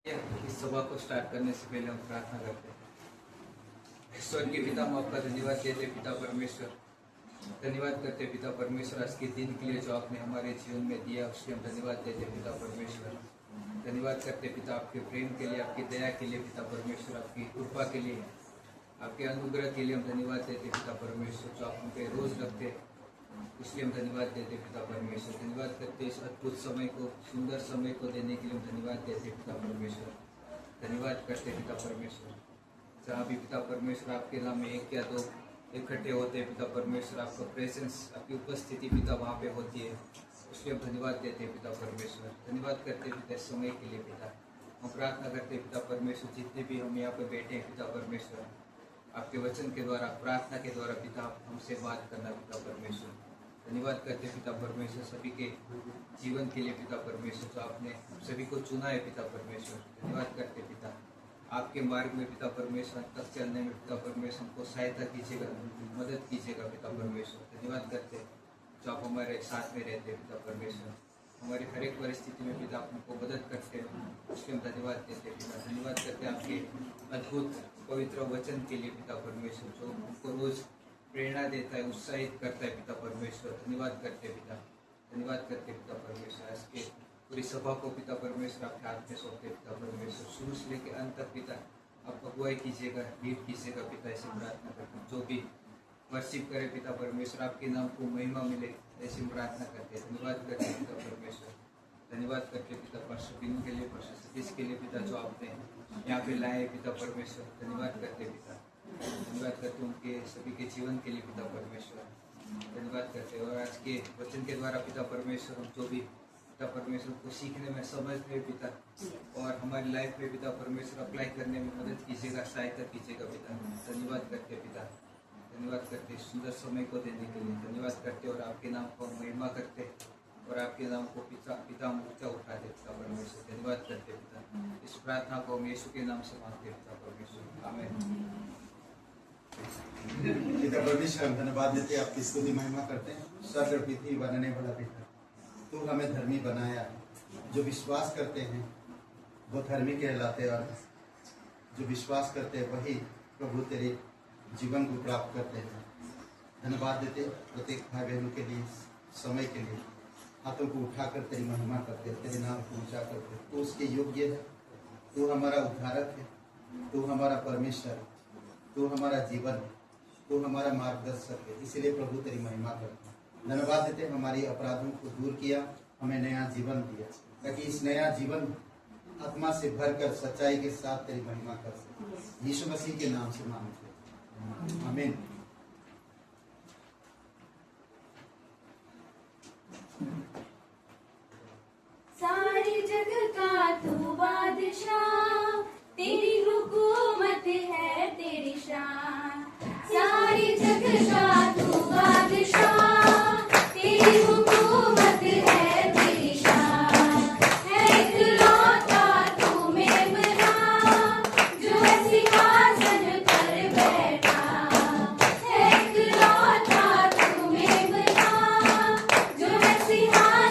इस सभा को स्टार्ट करने से पहले हम प्रार्थना करते हैं। स्वर्गीय पिता, हम आपका धन्यवाद देते पिता परमेश्वर। धन्यवाद करते पिता परमेश्वर आज के दिन के लिए जो आपने हमारे जीवन में दिया, उसके हम धन्यवाद देते पिता परमेश्वर। धन्यवाद करते पिता आपके प्रेम के लिए, आपकी दया के लिए पिता परमेश्वर, आपकी कृपा के लिए, आपके अनुग्रह के लिए हम धन्यवाद देते पिता परमेश्वर। जो आप हम पे रोज रखते, इसलिए हम धन्यवाद देते पिता परमेश्वर। धन्यवाद करते इस अद्भुत समय को, सुंदर समय को देने के लिए हम धन्यवाद देते पिता परमेश्वर। धन्यवाद करते पिता परमेश्वर। जहाँ भी पिता परमेश्वर आपके नाम में एक या दो इकट्ठे होते हैं पिता परमेश्वर, आपका प्रेजेंस, आपकी उपस्थिति पिता वहाँ पे होती है, इसलिए हम धन्यवाद देते पिता परमेश्वर। धन्यवाद करते पिता इस समय के लिए पिता। हम प्रार्थना करते पिता परमेश्वर, जितने भी हम यहाँ पे बैठे हैं पिता परमेश्वर, आपके वचन के द्वारा, प्रार्थना के द्वारा पिता हमसे बात करना पिता परमेश्वर। धन्यवाद करते पिता परमेश्वर सभी के जीवन के लिए पिता परमेश्वर, जो आपने सभी को चुना है पिता परमेश्वर। धन्यवाद करते पिता आपके मार्ग में पिता परमेश्वर तक चलने में पिता परमेश्वर को सहायता कीजिएगा, मदद कीजिएगा पिता परमेश्वर। धन्यवाद करते जो आप हमारे साथ में रहते हैं पिता परमेश्वर, हमारी हर एक परिस्थिति में पिता आप हमको मदद करते हैं, उसके हम धन्यवाद देते हैं पिता। धन्यवाद करते आपके अद्भुत पवित्र वचन के लिए पिता परमेश्वर, जो हमको रोज प्रेरणा देता है, उत्साहित करता है पिता परमेश्वर। धन्यवाद करते पिता, धन्यवाद करते पिता परमेश्वर। आज के पूरी सभा को पिता परमेश्वर आपके हाथ में सौंपते पिता परमेश्वर। शुरू से लेकर अंत तक पिता आप अगुवाई कीजिएगा, लीड कीजिएगा पिता, ऐसी प्रार्थना करते हैं। जो भी वर्शिप करे पिता परमेश्वर, आपके नाम को महिमा मिले, ऐसी प्रार्थना करते हैं। धन्यवाद करते पिता परमेश्वर। धन्यवाद करते पिता पास्टर बिनू के लिए, पास्टर सतीश के लिए पिता, जो आपने यहाँ पे लाए पिता परमेश्वर। धन्यवाद करते पिता, धन्यवाद करते उनके सभी के जीवन के लिए पिता परमेश्वर। धन्यवाद करते और आज के वचन के द्वारा पिता परमेश्वर, हम जो भी पिता परमेश्वर को सीखने में, समझने में पिता, और हमारी लाइफ में पिता परमेश्वर अप्लाई करने में मदद कीजिएगा, सहायता कीजिएगा पिता। धन्यवाद करते पिता, धन्यवाद करते सुंदर समय को देने के लिए। धन्यवाद करते और आपके नाम को महिमा करते और आपके नाम को पिता हम ऊंचा उठाते पिता परमेश्वर। धन्यवाद करते पिता। इस प्रार्थना को हम यीशु के नाम से मांगते पिता परमेश्वर, आमीन। पिता परमेश्वर, हम धन्यवाद देते, आपकी स्तुति महिमा करते हैं। स्वर्ग और पृथ्वी बनाने वाला पिता, तू हमें धर्मी बनाया है। जो विश्वास करते हैं वो धर्मी कहलाते, और जो विश्वास करते हैं वही प्रभु तेरे जीवन को प्राप्त करते हैं। धन्यवाद देते प्रत्येक भाई बहनों के लिए, समय के लिए। हाथों को उठाकर तेरी महिमा करते, तेरे नाम को ऊंचा करते। तू उसके योग्य है, तू हमारा उद्धारक है, तू हमारा परमेश्वर, तू हमारा जीवन है, तू हमारा मार्गदर्शक है। इसीलिए प्रभु तेरी महिमा करते हैं। धन्यवाद देते, हमारी अपराधों को दूर किया, हमें नया जीवन दिया, ताकि इस नया जीवन आत्मा से भरकर सच्चाई के साथ तेरी महिमा कर सके। यीशु मसीह के नाम से मांगते, आमीन। सारे जग का तू बादशाह, तेरी हुकूमत है तेरी शान। सारे जग का तू बादशाह, तेरी हुकूमत है तेरी शान। है इकलौता तू मेमना, जो है सिंहासन पर बैठा। है इकलौता तू मेमना, जो है सिंहासन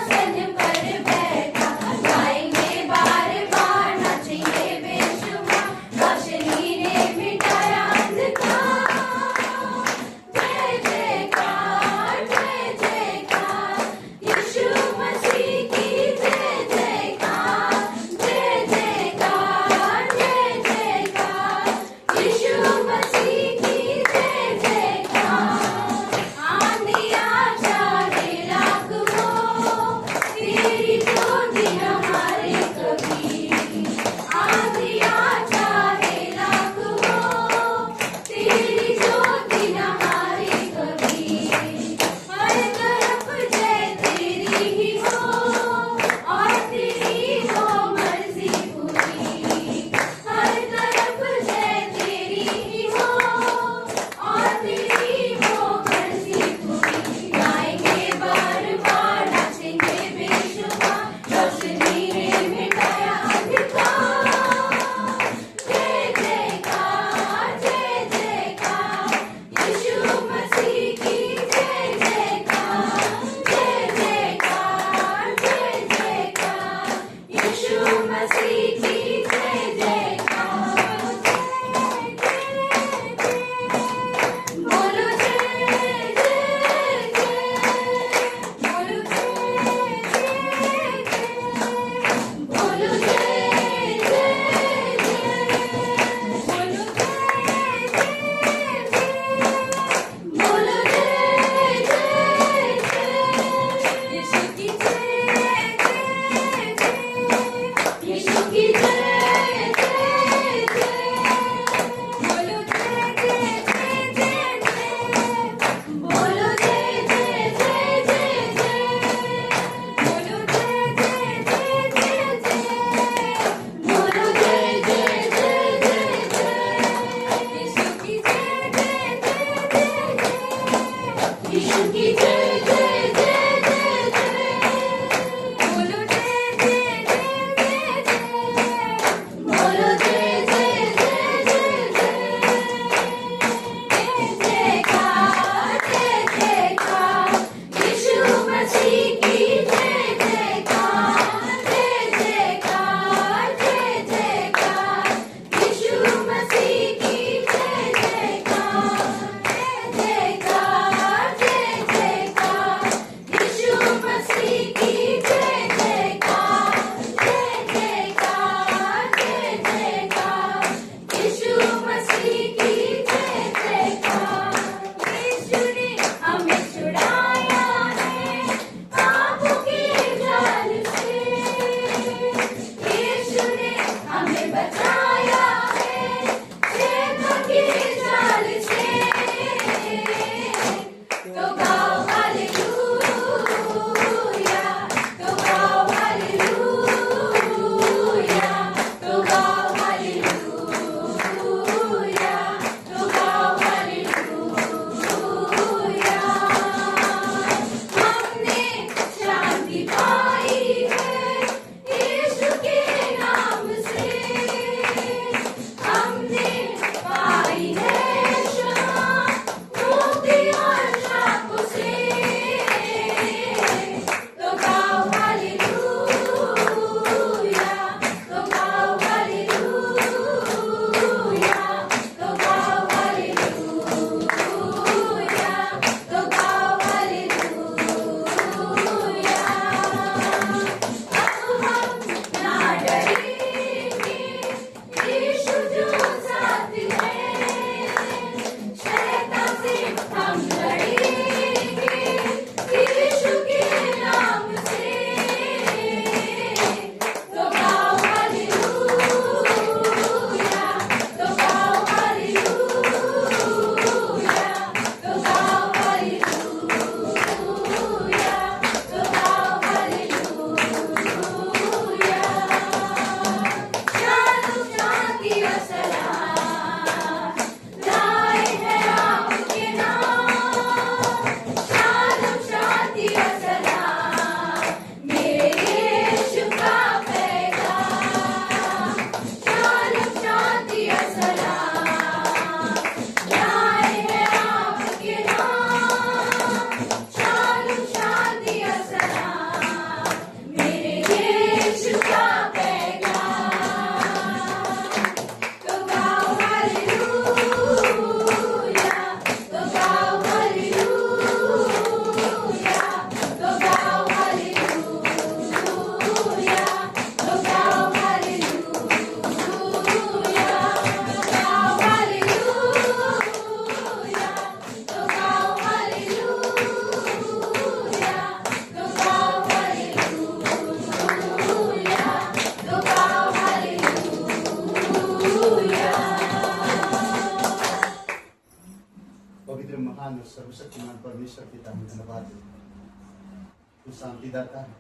परमेश्वर पिता हम धन्यवाद देते हैं। तू शांतिदाता है,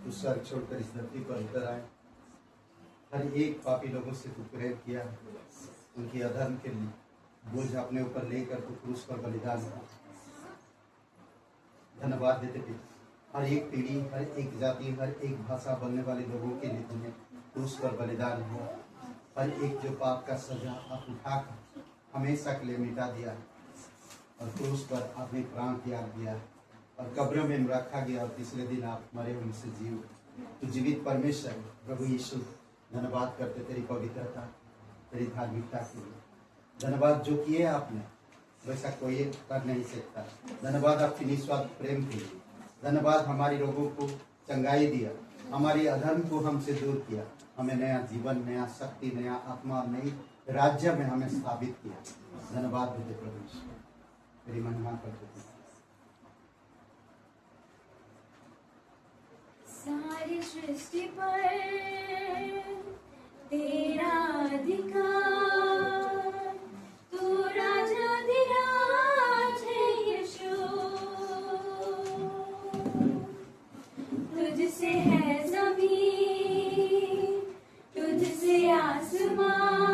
तू स्वर्ग छोड़कर इस धरती पर उतर आए, हर एक पापी लोगों से तू प्रेम किया, उनकी अधर्म के लिए बोझ अपने ऊपर लेकर तू क्रूस पर बलिदान हुआ। धन्यवाद देते पिता, हर एक पीढ़ी, हर एक जाति, हर एक भाषा बोलने वाले लोगों के लिए तुम्हें क्रूस पर बलिदान हुआ। हर एक जो पाप का सजा आप उठाकर हमेशा के लिए मिटा दिया और क्रूस पर आपने प्राण त्याग दिया और कब्रों में रखा गया और तीसरे दिन आप मरे हुए से जीव। तो जीवित परमेश्वर प्रभु यीशु, धन्यवाद करते तेरी पवित्रता, तेरी धार्मिकता के लिए। धन्यवाद जो किए आपने वैसा कोई कर नहीं सकता। धन्यवाद आपकी निस्वार्थ प्रेम के लिए। धन्यवाद हमारी रोगों को चंगाई दिया, हमारी अधर्म को हमसे दूर किया, हमें नया जीवन, नया शक्ति, नया आत्मा, नई राज्य में हमें स्थापित किया। धन्यवाद देते प्रभु यीशु, तेरी महिमा करते थे। सारी सृष्टि पर तेरा अधिकार, तू राजाधिराज है यीशु। तुझसे है जमीन, तुझसे आसमां,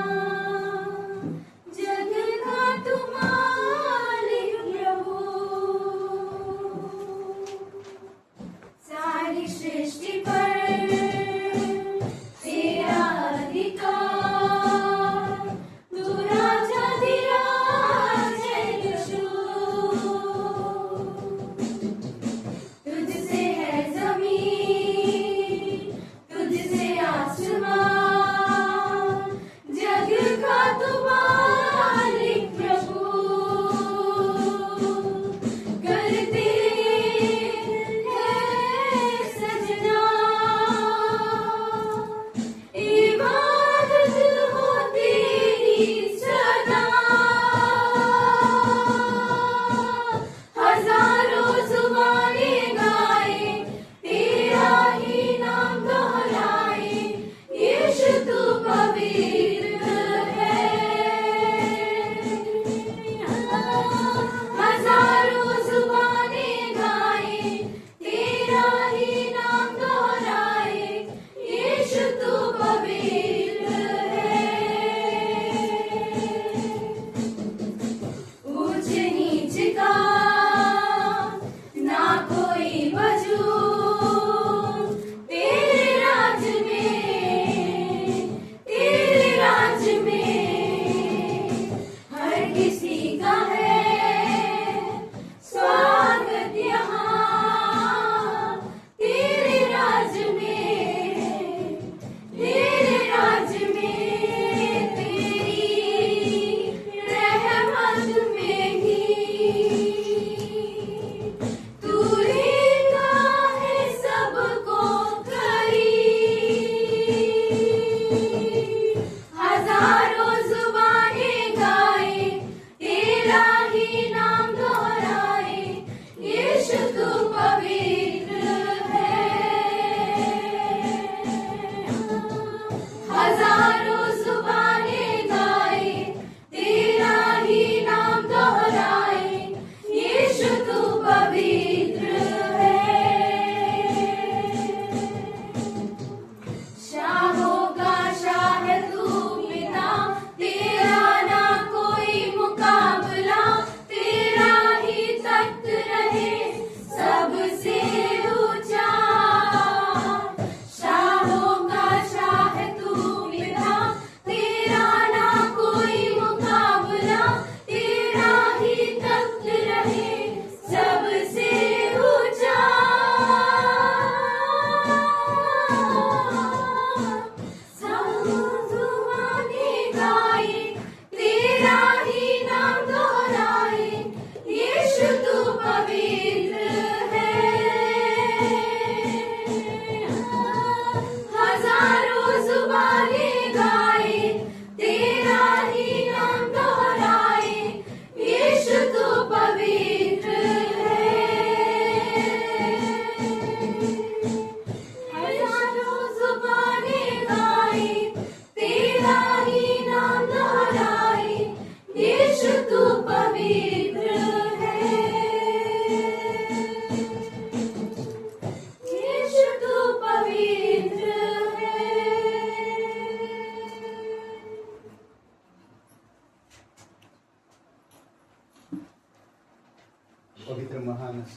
जग का तू मालिक प्रभु। सारी सृष्टि पर तेरा अधिकार, तू राजाधिराज है यीशु। तुझसे है जमीन, तुझसे आसमां, जग का तू मालिक प्रभु। करते हैं सजना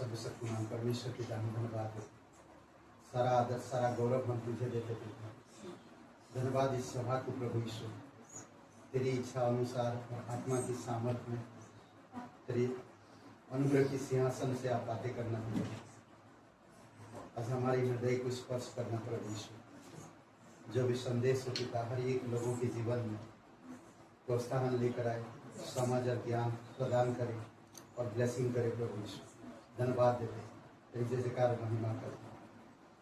सर्वशक्तिमान परमेश्वर की धन्यवाद देते, सारा आदर सारा गौरव हम तुझे देते पिता। धन्यवाद इस सभा को प्रभु यीशु, तेरी इच्छा अनुसार और आत्मा की सामर्थ्य में तेरी अनुग्रह की सिंहासन से आप बातें करना प्रभु। आज हमारी हृदय को स्पर्श करना प्रभु यीशु, जो भी संदेश हो पिता हर एक लोगों के जीवन में प्रोत्साहन लेकर आए, समझ और ज्ञान प्रदान करे और ब्लेसिंग करे प्रभु यीशु। धन्यवाद देते तेरी जय जयकार महिमा करते,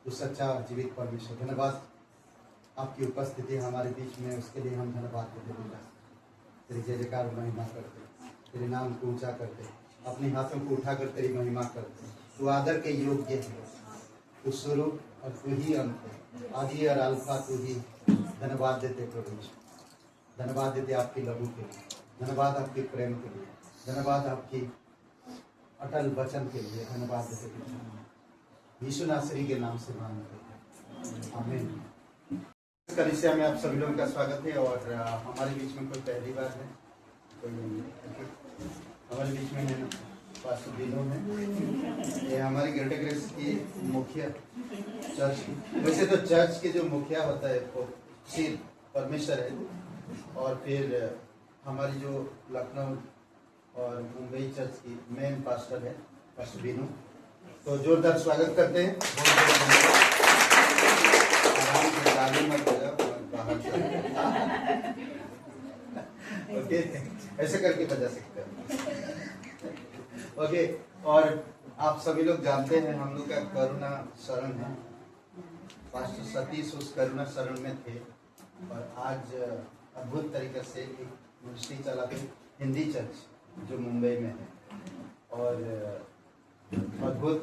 तू सच्चा और जीवित परमेश्वर। धन्यवाद आपकी उपस्थिति हमारे बीच में, उसके लिए हम धन्यवाद देते पिता। तेरी जय जयकार महिमा करते, तेरे नाम को ऊंचा करते, अपने हाथों को उठाकर तेरी महिमा करते। तू आदर के योग्य है, तू शुरू और तू ही अंत है, आदि और अल्फा तू ही। धन्यवाद देते प्रभु यीशु, धन्यवाद देते आपकी लहू के लिए, धन्यवाद आपके प्रेम के लिए, धन्यवाद आपकी अटल वचन के लिए। धन्यवाद देते पिता यीशु नासरी के नाम से मांगते, आमीन। कलीसिया में आप सभी लोगों का स्वागत है। और हमारे बीच में कोई पहली बार है, कोई नहीं है, हमारे बीच में है पास्टर दिनों है, ये हमारी ग्रेटर ग्रेस की मुखिया चर्च की। वैसे तो चर्च के जो मुखिया होता है वो सिर्फ परमेश्वर है, और फिर हमारी जो लखनऊ और मुंबई चर्च की मेन पास्टर है पास्टर बीनू। तो जोरदार स्वागत करते हैं। ओके, ऐसे करके बजा सकते हैं। ओके, और आप सभी लोग जानते हैं हम लोग का करुणा शरण है। पास्टर सतीश उस करुणा शरण में थे और आज अद्भुत तरीके से एक मिनिस्ट्री चलाते हिंदी चर्च जो मुंबई में है, और अद्भुत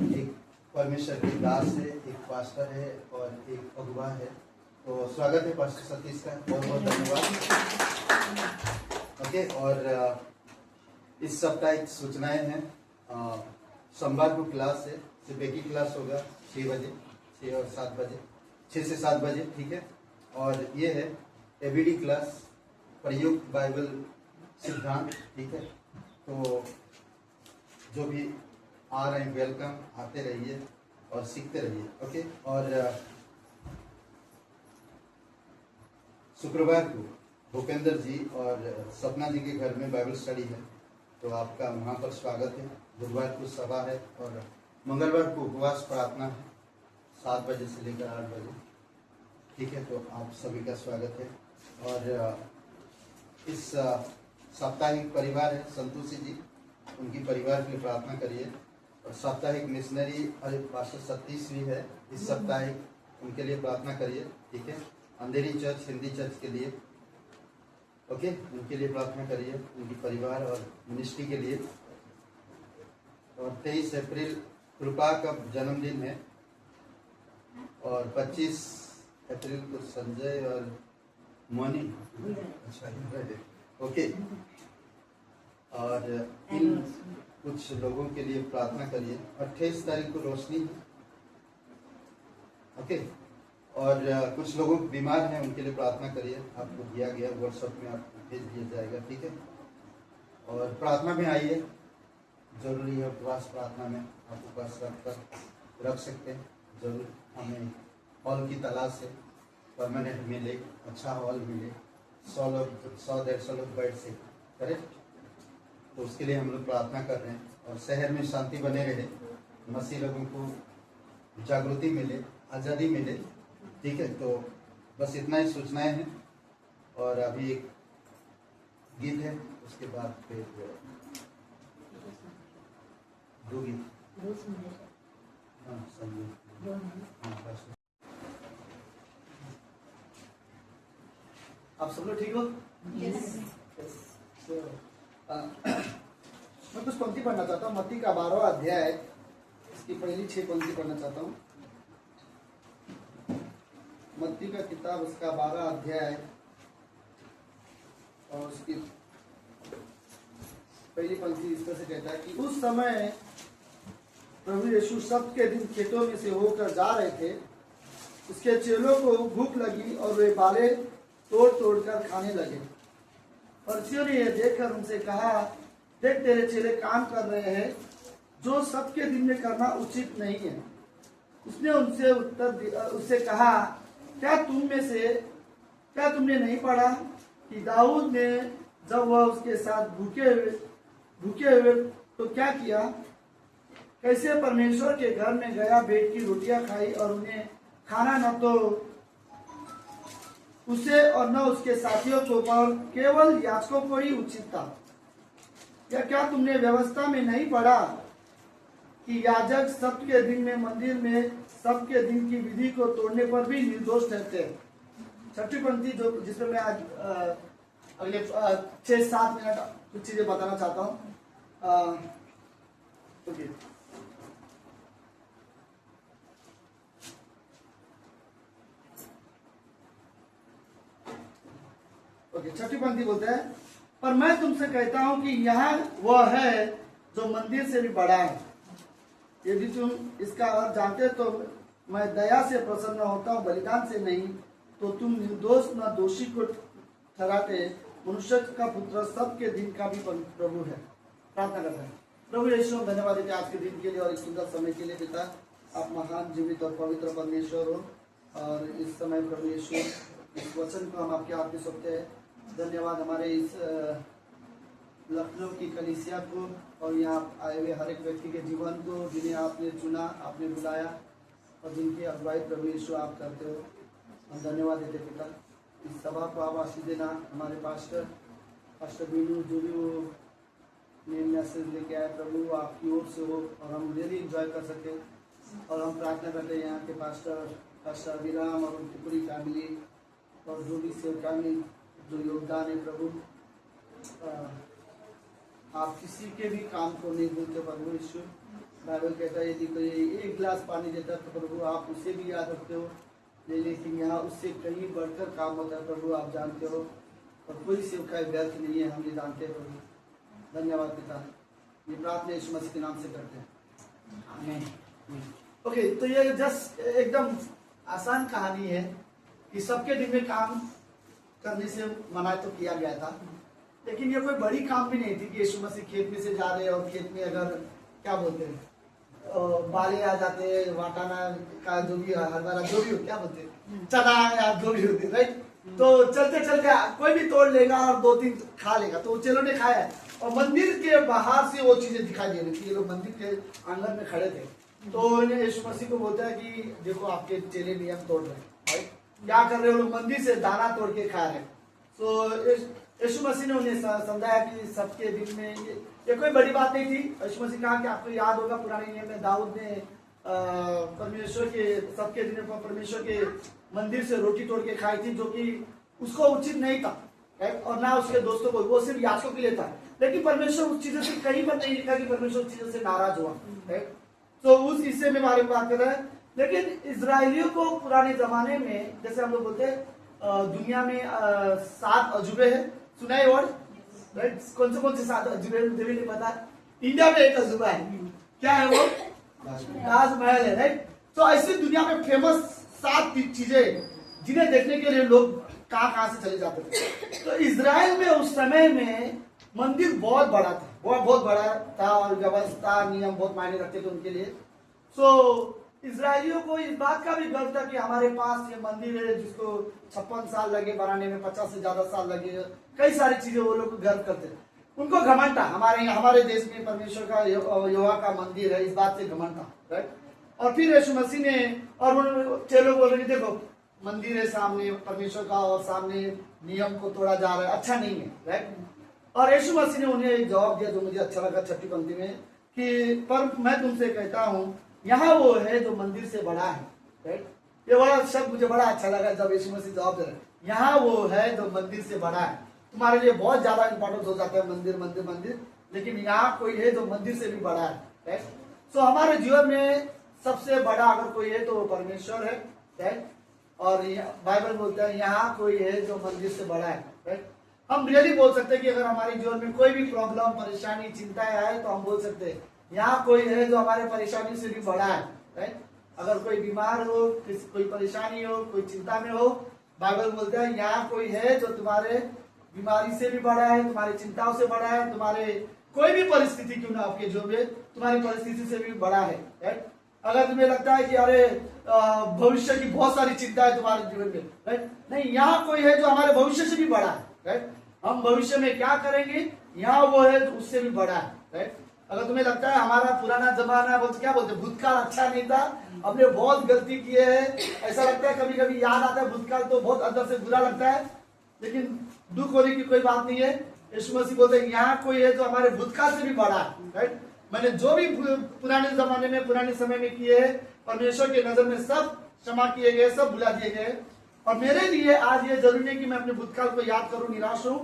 एक परमेश्वर की दास है, एक पास्टर है और एक अगुवा है। तो स्वागत है पास्टर सतीश का, बहुत बहुत धन्यवाद। ओके, और इस सप्ताह एक सूचनाएं हैं। सोमवार को क्लास है, सिर्फ एक ही क्लास होगा 6 बजे, 6 और 7 बजे, 6 से 7 बजे, ठीक है। और ये है एबीडी क्लास, प्रयुक्त बाइबल सिद्धांत, ठीक है। तो जो भी आ रहे हैं वेलकम, आते रहिए और सीखते रहिए। ओके, और शुक्रवार को भूपेंद्र जी और सपना जी के घर में बाइबल स्टडी है, तो आपका वहाँ पर स्वागत है। बुधवार को सभा है और मंगलवार को उपवास प्रार्थना है 7 बजे से लेकर 8 बजे, ठीक है। तो आप सभी का स्वागत है। और इस साप्ताहिक परिवार है संतोषी जी, उनकी परिवार के लिए प्रार्थना करिए। और साप्ताहिक मिशनरी पास्टर सतीश भी है, इस साप्ताहिक उनके लिए प्रार्थना करिए, ठीक है। अंधेरी चर्च हिंदी चर्च के लिए, ओके, उनके लिए प्रार्थना करिए, उनकी परिवार और मिनिस्ट्री के लिए। और 23 अप्रैल कृपा का जन्मदिन है, और 25 अप्रैल को संजय और मोनी, ओके। और इन कुछ लोगों के लिए प्रार्थना करिए। 28 तारीख को रोशनी, ओके। और कुछ लोग बीमार हैं, उनके लिए प्रार्थना करिए, आपको दिया गया व्हाट्सएप में आपको भेज दिया जाएगा, ठीक है। और प्रार्थना में आइए, जरूरी है उपवास प्रार्थना में, आप उपवास रख सकते हैं। जरूर हमें हॉल की तलाश है, परमानेंट मिले, अच्छा हॉल मिले, 100-150 लोग बैठ से, करेक्ट। तो उसके लिए हम लोग प्रार्थना कर रहे हैं, और शहर में शांति बने रहे, मसीह लोगों को जागृति मिले, आज़ादी मिले, ठीक है। तो बस इतना ही सूचनाएं हैं। और अभी एक गीत है, उसके बाद फिर 2 गीत, हाँ संगीत, हाँ बस। आप सब लोग ठीक हो? मैं कुछ पंक्ति पढ़ना चाहता हूँ। मत्ती का 12वां अध्याय, इसकी पहली 6 पंक्ति पढ़ना चाहता हूँ। मत्ती का किताब, उसका 12 अध्याय और उसकी पहली पंक्ति इस तरह से कहता है कि उस समय प्रभु यीशु सब्त के दिन खेतों में से होकर जा रहे थे। उसके चेलों को भूख लगी और वे बाले तोड़ तोड़ कर खाने लगे। फरीसियों ने यह देखकर उनसे कहा, देख तेरे चेले काम कर रहे हैं जो सबके दिन में करना उचित नहीं है। उसने उनसे उससे कहा, क्या तुमने नहीं पढ़ा कि दाऊद ने जब वह उसके साथ भूखे हुए तो क्या किया, कैसे परमेश्वर के घर में गया, बैठ की रोटियां खाई और उन्हें खाना न तो उसे और न उसके साथियों को पर केवल याजकों को ही उचित था। या क्या तुमने व्यवस्था में नहीं पढ़ा कि याजक सब्त के दिन में मंदिर में सब्त के दिन की विधि को तोड़ने पर भी निर्दोष ठहरते हैं। छठी पंक्ति जो जिसमें मैं आज अगले 6-7 मिनट कुछ चीजें बताना चाहता हूँ। ओके, छठी पंक्ति बोलते हैं, पर मैं तुमसे कहता हूं कि यह वह है जो मंदिर से भी बड़ा है। यदि तुम इसका अर्थ जानते तो मैं दया से प्रसन्न होता हूं, बलिदान से नहीं, तो तुम निर्दोष न दोषी को ठहराते। मनुष्य का पुत्र सबके दिन का भी प्रभु है। प्रार्थना करते हैं। प्रभु यीशु, धन्यवाद देते आज के दिन के लिए और इस सुंदर समय के लिए। पिता, आप महान, जीवित और पवित्र परमेश्वर हो और इस समय प्रभु यीशु इस वचन को हम आपके हाथ में सौंपते हैं। धन्यवाद हमारे इस लखनऊ की कलीसिया को और यहाँ आए हुए हर एक व्यक्ति के जीवन को, जिन्हें आपने चुना, आपने बुलाया और जिनकी अगुवाई प्रभु यीशु आप करते हो। हम धन्यवाद देते पिता। इस सभा को आप आशीष देना। हमारे पास्टर बीनू जो भी वो मेन मैसेज लेके आए प्रभु, आपकी ओर से हो और हम रियली इंजॉय कर सके। और हम प्रार्थना करते हैं यहाँ के पास्टर अभिराम और उनकी पूरी फैमिली और जो भी सेवका में जो योगदान है प्रभु, आप किसी के भी काम को नहीं भूलते प्रभु यीशु। बाइबल कहता है यदि कोई एक गिलास पानी देता है तो प्रभु आप उसे भी याद रखते हो, लेकिन यहाँ उससे कहीं बढ़कर काम होता है प्रभु, आप जानते हो। और कोई सेवका व्यर्थ नहीं है, हम ये जानते हैं प्रभु। धन्यवाद पिता, ये प्रार्थना यीशु मसीह के नाम से करते हैं, आमीन। ओके, तो ये जस्ट एकदम आसान कहानी है कि सबके दिन में काम करने से मना तो किया गया था, लेकिन ये कोई बड़ी काम भी नहीं थी कि यीशु मसीह खेत में से जा रहे और खेत में अगर क्या बोलते हैं बाले आ जाते, वाटाना का जो भी हरभरा जो भी हो, क्या बोलते हैं चना या जो भी होते, राइट। तो चलते चलते कोई भी तोड़ लेगा और 2-3 खा लेगा। तो चेलों ने खाया और मंदिर के बाहर से वो चीजें दिखाई दे रही थी। ये लोग मंदिर के आंगन में खड़े थे, तो उन्हें यीशु मसीह को बोलता है कि देखो आपके चेले नियम तोड़ रहे हैं, क्या कर रहे हो लोग, मंदिर से दाना तोड़ के खा रहे। तो यीशु मसीह ने उन्हें समझाया कि सबके दिन में ये कोई बड़ी बात नहीं थी। यीशु मसीह कहा कि आपको याद होगा पुराने नियम में दाऊद ने परमेश्वर के सबके दिन में परमेश्वर के मंदिर से रोटी तोड़ के खाई थी, जो कि उसको उचित नहीं था और ना उसके दोस्तों को, वो सिर्फ याजकों के लिए था। लेकिन परमेश्वर उस चीजों से कहीं पर नहीं लिखा कि परमेश्वर उस चीजों से नाराज हुआ। तो उस हिस्से में बारे में बात कर रहे हैं। लेकिन इजरायलियों को पुराने जमाने में, जैसे हम लोग बोलते हैं दुनिया में 7 अजूबे है, सुना है वर्ड, राइट। कौन से 7 अजूबे मुझे भी नहीं पता। इंडिया में एक अजूबा है, क्या है वो, ताजमहल है, राइट। तो ऐसे दुनिया में फेमस 7 चीजें जिन्हें देखने के लिए लोग कहाँ से चले जाते थे। तो इजराइल में उस समय में मंदिर बहुत बड़ा था, बहुत बड़ा था और व्यवस्था नियम बहुत मायने रखते थे उनके लिए। सो इजरायलियों को इस बात का भी गर्व था कि हमारे पास ये मंदिर है जिसको 56 साल लगे बनाने में, 50 से ज्यादा साल लगे, कई सारी चीजें वो लोग गर्व करते थे। उनको घमंड था हमारे देश में परमेश्वर का यहोवा का मंदिर है, इस बात से घमंड था, राइट। और फिर यीशु मसीह ने और उन चेलों बोल रहे देखो मंदिर है सामने परमेश्वर का और सामने नियम को तोड़ा जा रहा है, अच्छा नहीं है, राइट। और यीशु मसीह ने उन्हें एक जवाब दिया जो मुझे अच्छा लगा 6ठी पंक्ति में कि पर मैं तुमसे कहता हूँ यहाँ वो है जो मंदिर से बड़ा है, राइट। ये बड़ा शब्द मुझे बड़ा अच्छा लगा जब यीशु मसीह जवाब दे रहे हैं, यहाँ वो है जो मंदिर से बड़ा है। तुम्हारे लिए बहुत ज्यादा इंपॉर्टेंट हो जाता है मंदिर मंदिर मंदिर, लेकिन यहाँ कोई है जो मंदिर से भी बड़ा है, राइट। सो हमारे जीवन में सबसे बड़ा अगर कोई है तो वो परमेश्वर है, राइट। और बाइबल बोलता है यहाँ कोई है जो मंदिर से बड़ा है, राइट। हम रियली बोल सकते हैं कि अगर हमारे जीवन में कोई भी प्रॉब्लम, परेशानी, चिंताएं आए तो हम बोल सकते हैं यहाँ कोई है जो हमारे परेशानी से भी बड़ा है, राइट। अगर कोई बीमार हो, कोई परेशानी हो, कोई चिंता में हो, बाइबल बोलता है यहाँ कोई है जो तुम्हारे बीमारी से भी बड़ा है, तुम्हारी चिंताओं से बड़ा है, तुम्हारे कोई भी परिस्थिति क्यों ना आपके जीवन में तुम्हारी परिस्थिति से भी बड़ा है, राइट। अगर तुम्हें लगता है कि अरे भविष्य की बहुत सारी चिंता है तुम्हारे जीवन में, राइट, नहीं, यहाँ कोई है जो हमारे भविष्य से भी बड़ा है, राइट। हम भविष्य में क्या करेंगे, यहाँ वो है जो उससे भी बड़ा है, राइट। अगर तुम्हें लगता है हमारा पुराना जमाना क्या बोलते हैं, भूतकाल अच्छा नहीं था, हमने बहुत गलती किए है, ऐसा लगता है, कभी कभी याद आता है भूतकाल तो बहुत अंदर से बुरा लगता है, लेकिन दुख होने की कोई बात नहीं है। यीशु मसीह बोलते हैं यहाँ कोई है जो हमारे भूतकाल से भी बड़ा है, राइट। मैंने जो भी पुराने जमाने में पुराने समय में किए हैं परमेश्वर के नजर में सब क्षमा किए गए, सब भुला दिए गए। और मेरे लिए आज ये जरूरी नहीं कि मैं अपने भूतकाल को याद करूं, निराश हूं।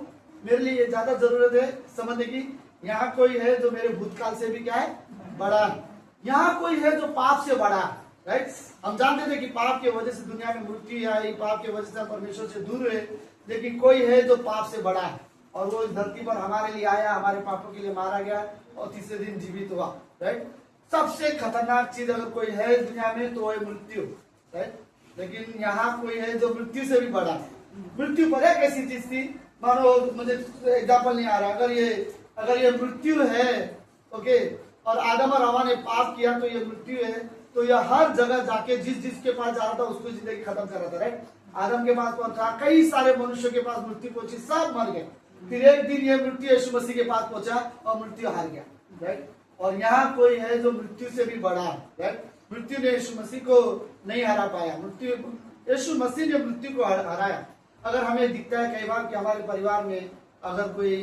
मेरे लिए ये ज्यादा जरूरत है समझने की, यहाँ कोई है जो मेरे भूतकाल से भी क्या है, बड़ा है। यहाँ कोई है जो पाप से बड़ा है, राइट। हम जानते थे कि पाप की वजह से दुनिया में मृत्यु आई, पाप की वजह से हम परमेश्वर से दूर हुए, लेकिन कोई है जो पाप से बड़ा है और वो इस धरती पर हमारे लिए आया, हमारे पापों के लिए मारा गया और तीसरे दिन जीवित हुआ, राइट। सबसे खतरनाक चीज अगर कोई है दुनिया में तो है मृत्यु, राइट। लेकिन यहाँ कोई है जो मृत्यु से भी बड़ा है। मृत्यु पर एक ऐसी चीज थी, मानो मुझे एग्जाम्पल नहीं आ रहा, अगर ये मृत्यु है, ओके, और आदम और हवा ने पाप किया तो ये मृत्यु है, तो यह हर जगह जाके जिसके पास जा रहा था उसको जिंदगी खत्म कर रहा था, राइट। आदम के पास पहुंचा, कई सारे मनुष्यों के पास मृत्यु पहुंची, सब मर गए। फिर एक दिन ये मृत्यु यीशु मसीह के पास पहुंचा और मृत्यु हार गया, राइट। और यहाँ कोई है जो मृत्यु से भी बड़ा है, राइट। मृत्यु ने यीशु मसीह को नहीं हरा पाया, यीशु मसीह ने मृत्यु को हराया। अगर हमें दिखता है कई बार कि हमारे परिवार में अगर कोई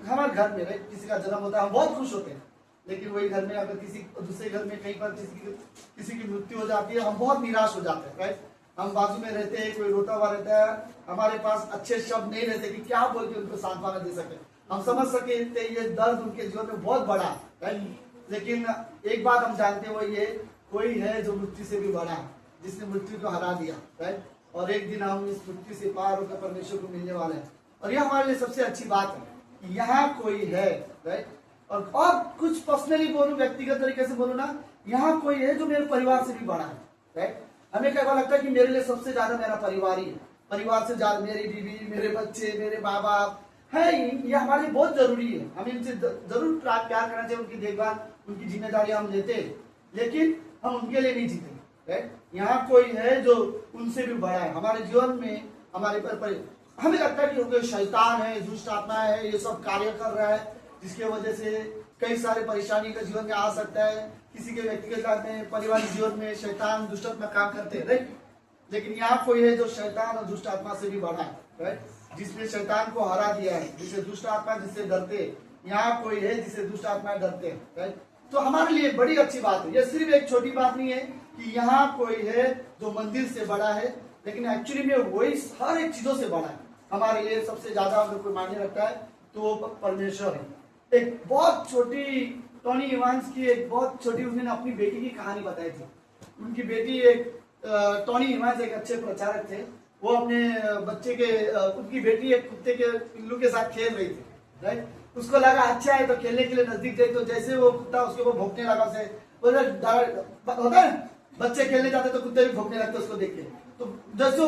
हमारे घर में किसी का जन्म होता है, हम बहुत खुश होते हैं, लेकिन वही घर में अगर किसी दूसरे घर में कहीं पर किसी की मृत्यु हो जाती है, हम बहुत निराश हो जाते हैं, राइट। हम बाजू में रहते हैं, कोई रोता हुआ रहता है, हमारे पास अच्छे शब्द नहीं रहते कि क्या बोल के उनको सांत्वना दे सके, हम समझ सके ये दर्द उनके जीवन में बहुत बड़ा है, राइट। लेकिन एक बात हम जानते हैं, वो ये कोई है जो मृत्यु से भी बड़ा है, जिसने मृत्यु को हरा दिया, राइट। और एक दिन हम इस मृत्यु से पार होकर परमेश्वर को मिलने वाले हैं, और यह हमारे लिए सबसे अच्छी बात है कि यहाँ कोई है, राइट। और कुछ पर्सनली बोलूं, व्यक्तिगत तरीके से बोलूं ना, यहाँ कोई है जो मेरे परिवार से भी बड़ा है, राइट। हमें कई बार लगता है कि मेरे लिए सबसे ज्यादा मेरा परिवार ही है, परिवार से ज्यादा मेरी बीवी, मेरे बच्चे, मेरे माँ बाप है, ये हमारे लिए बहुत जरूरी है। हमें इनसे जरूर प्यार करना चाहिए, उनकी देखभाल, उनकी जिम्मेदारी हम लेते हैं, लेकिन हम उनके लिए नहीं जीते, राइट। यहाँ कोई है जो उनसे भी बड़ा है हमारे जीवन में, हमारे पर हमें लगता है कि कोई शैतान है, दुष्ट आत्मा है, ये सब कार्य कर रहा है, जिसकी वजह से कई सारे परेशानी का जीवन में आ सकता है। किसी के व्यक्तिगत में, पारिवारिक जीवन में शैतान दुष्ट आत्मा काम करते हैं, राइट। लेकिन यहाँ कोई है जो शैतान और दुष्ट आत्मा से भी बड़ा है, राइट, जिसने शैतान को हरा दिया है, जिसे दुष्ट आत्मा जिससे डरते हैं। यहाँ कोई है जिसे दुष्ट आत्मा डरते हैं, राइट। तो हमारे लिए बड़ी अच्छी बात है, यह सिर्फ एक छोटी बात नहीं है कि यहाँ कोई है जो मंदिर से बड़ा है, लेकिन एक्चुअली में वही हर एक चीजों से बड़ा है। हमारे लिए सबसे ज्यादा अगर कोई मायने रखता है तो वो परमेश्वर है। एक बहुत छोटी टोनी इवांस की एक बहुत छोटी उन्होंने अपनी बेटी की कहानी बताई थी। उनकी बेटी टोनी इवांस एक अच्छे प्रचारक थे, वो अपने बच्चे के उनकी बेटी एक कुत्ते के पिल्लू के साथ खेल रही थी, राइट। उसको लगा अच्छा है तो खेलने के लिए नजदीक गई, तो जैसे वो कुत्ता उसके ऊपर भौंकने लगा, उसे होता है बच्चे खेलने जाते तो कुत्ते भी भौंकने लगते उसको देख के, तो जैसे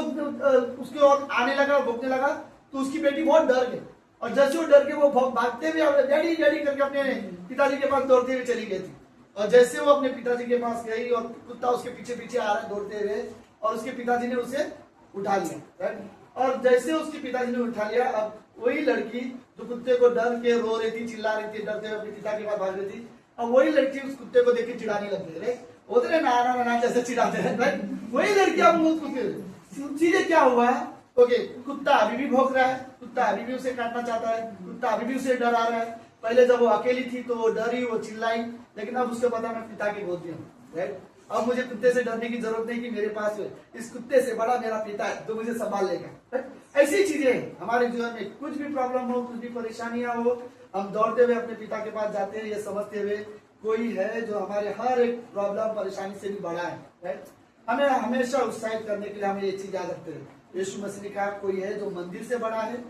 उसके और आने लगा, भौंकने लगा, तो उसकी बेटी बहुत डर गई, और जैसे वो डर के वो भागते हुए डैडी डैडी करके अपने पिताजी के पास दौड़ते हुए चली गई थी। और जैसे वो अपने पिताजी के पास गई और कुत्ता उसके पीछे पीछे आ रहा है दौड़ते हुए, और उसके पिताजी ने उसे उठा लिया, राइट। और जैसे उसके पिताजी ने उठा लिया, अब वही लड़की जो कुत्ते को डर के रो रही थी, चिल्ला रही थी, डरते हुए अपने पिता के पास भाग रही थी, अब वही लड़की उस कुत्ते को देख के चिढ़ाने लग गई, राइट। उतने ना जैसे चिढ़ाते हैं, राइट। वही लड़की अब चीजें क्या हुआ है, ओके, कुत्ता अभी भी भौंक रहा है, कुत्ता अभी भी उसे काटना चाहता है, कुत्ता अभी भी उसे डरा रहा है। पहले जब वो अकेली थी तो वो डरी, वो चिल्लाई, लेकिन अब उसको पता मैं पिता की गोद में हूँ, राइट। अब मुझे कुत्ते से डरने की जरूरत नहीं कि मेरे पास इस कुत्ते से बड़ा मेरा पिता है जो मुझे संभाल लेगा, राइट। ऐसी चीजें हैं हमारे जीवन में, कुछ भी प्रॉब्लम हो, कुछ भी परेशानियां हो, हम दौड़ते हुए अपने पिता के पास जाते हैं, ये समझते हुए कोई है जो हमारे हर एक प्रॉब्लम परेशानी से भी बड़ा है, राइट। हमें हमेशा उत्साहित करने के लिए हमें ये चीज याद रखते हैं। यीशु मसीह ने कहा कोई है जो मंदिर से बड़ा है,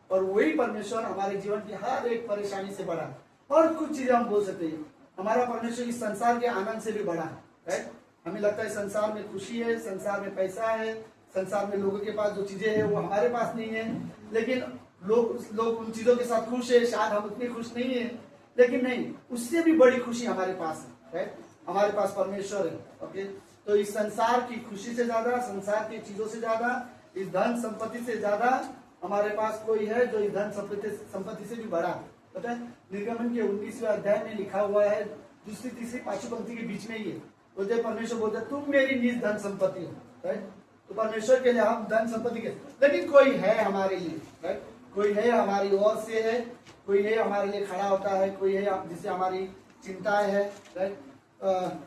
और वही परमेश्वर हमारे जीवन की हर एक परेशानी से बड़ा है। और कुछ चीजें हम बोल सकते हैं, हमारा परमेश्वर इस संसार के आनंद से भी बड़ा है, राइट। हमें लगता है संसार में खुशी है, संसार में पैसा है, संसार में लोगों के पास जो चीजें हैं वो हमारे पास नहीं है, लेकिन लोग उन चीजों के साथ खुश है, शायद हम उतने खुश नहीं है, लेकिन नहीं, उससे भी बड़ी खुशी हमारे पास है, राइट? हमारे पास परमेश्वर है। ओके, तो इस संसार की खुशी से ज्यादा, संसार की चीजों से ज्यादा, इस धन संपत्ति से ज्यादा हमारे पास कोई है जो इस धन संपत्ति से भी बड़ा है। पता है, निर्गमन के 19वें अध्याय में लिखा हुआ है, दूसरी तीसरी पांचवी पंक्ति के बीच में ही है, बोलते परमेश्वर बोलते तुम मेरी निज धन संपत्ति हो, राइट? तो परमेश्वर के लिए हम धन संपत्ति के, लेकिन कोई है हमारे लिए, राइट? कोई है हमारी ओर से है, कोई है हमारे लिए खड़ा होता है, कोई है जिससे हमारी चिंताएं है, राइट?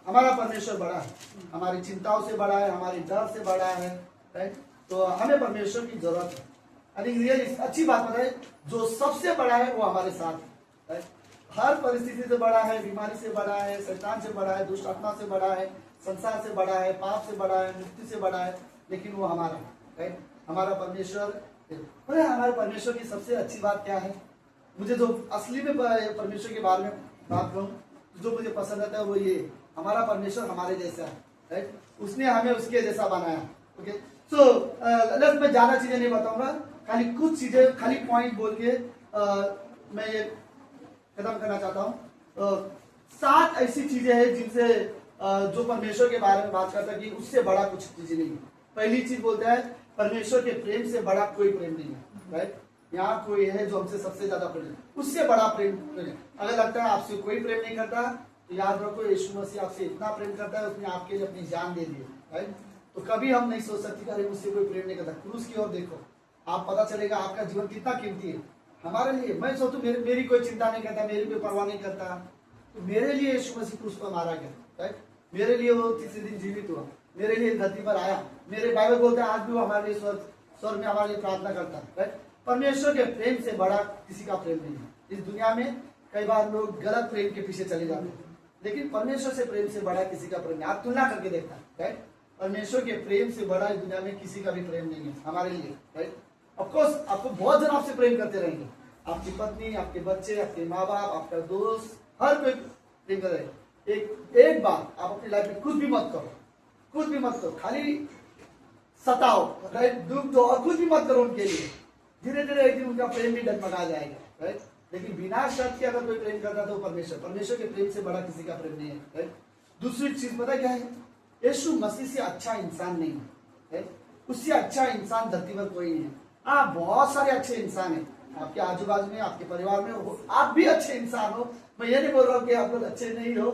हमारा परमेश्वर बड़ा है, हमारी चिंताओं से बड़ा है, हमारी डर से बड़ा है, राइट? तो हमें परमेश्वर की जरूरत है। आई थिंक रियली अच्छी बात है, जो सबसे बड़ा है वो हमारे साथ है, राइट? हर परिस्थिति से बड़ा है, बीमारी से बड़ा है, शैतान से बड़ा है, दुष्ट आत्मा से बड़ा है, संसार से बड़ा है, पाप से बड़ा है, मृत्यु से बड़ा है, लेकिन वो हमारा है, राइट? हमारा परमेश्वर। अरे हमारे परमेश्वर की सबसे अच्छी बात क्या है, मुझे जो असली में परमेश्वर के बारे में बात करूं, जो मुझे पसंद आता है वो ये, हमारा परमेश्वर हमारे जैसा है, राइट? उसने हमें उसके जैसा बनाया। ओके, सो मैं ज्यादा चीजें नहीं बताऊंगा, खाली कुछ चीजें, खाली पॉइंट बोल के मैं ये खत्म करना चाहता हूँ। 7 ऐसी चीजें हैं जिनसे जो परमेश्वर के बारे में बात करता है कि उससे बड़ा कुछ चीजें नहीं है। पहली चीज बोलता है परमेश्वर के प्रेम से बड़ा कोई प्रेम नहीं है, राइट? यहाँ कोई है जो हमसे सबसे ज्यादा प्रेम है, उससे बड़ा प्रेम नहीं है। अगर लगता है आपसे कोई प्रेम नहीं करता तो याद रखो यीशु मसीह आपसे इतना प्रेम करता है, उसने आपके लिए अपनी जान दे दी है, राइट? तो कभी हम नहीं सोच सकते अरे मुझसे कोई प्रेम नहीं करता। क्रूस की ओर देखो, आप पता चलेगा आपका जीवन कितना कीमती है हमारे लिए। मैं सोचूं मेरी कोई चिंता नहीं करता, मेरी कोई परवाह नहीं करता, तो मेरे लिए यीशु मसीह क्रूस पर मारा गया, राइट? मेरे लिए वो तीसरे दिन जीवित हुआ, मेरे लिए धरती पर आया। मेरे बाइबल बोलते हैं आज भी वो हमारे लिए स्वर्ग में हमारे लिए प्रार्थना करता है, राइट? परमेश्वर के प्रेम से बड़ा किसी का प्रेम नहीं है। इस दुनिया में कई बार लोग गलत प्रेम के पीछे चले जाते हैं, लेकिन परमेश्वर से प्रेम से बड़ा किसी का प्रेम नहीं। आप तुलना करके देखना, राइट? परमेश्वर के प्रेम से बड़ा इस दुनिया में किसी का भी प्रेम नहीं है हमारे लिए, राइट? ऑफकोर्स आपको बहुत जन आपसे प्रेम करते रहेंगे, आपकी पत्नी, आपके बच्चे, आपके माँ बाप, आपका दोस्त, हर कोई प्रेम कर रहे। एक बार आप अपनी लाइफ में कुछ भी मत करो, कुछ भी मत करो, खाली सताओ, राइट? दुख दो और कुछ भी मत करो उनके लिए, धीरे धीरे एक दिन उनका प्रेम भी डगमगा जाएगा, राइट? लेकिन बिना शर्त के अगर कोई प्रेम करता तो परमेश्वर के प्रेम से बड़ा किसी का प्रेम नहीं है, राइट? दूसरी चीज पता क्या है, यीशु मसीह से अच्छा इंसान नहीं है, राइट? उससे अच्छा इंसान धरती पर कोई नहीं है। हाँ, बहुत सारे अच्छे इंसान हैं आपके आजू बाजू में, आपके परिवार में, आप भी अच्छे इंसान हो, मैं ये नहीं बोल रहा हूँ कि आप लोग अच्छे नहीं हो,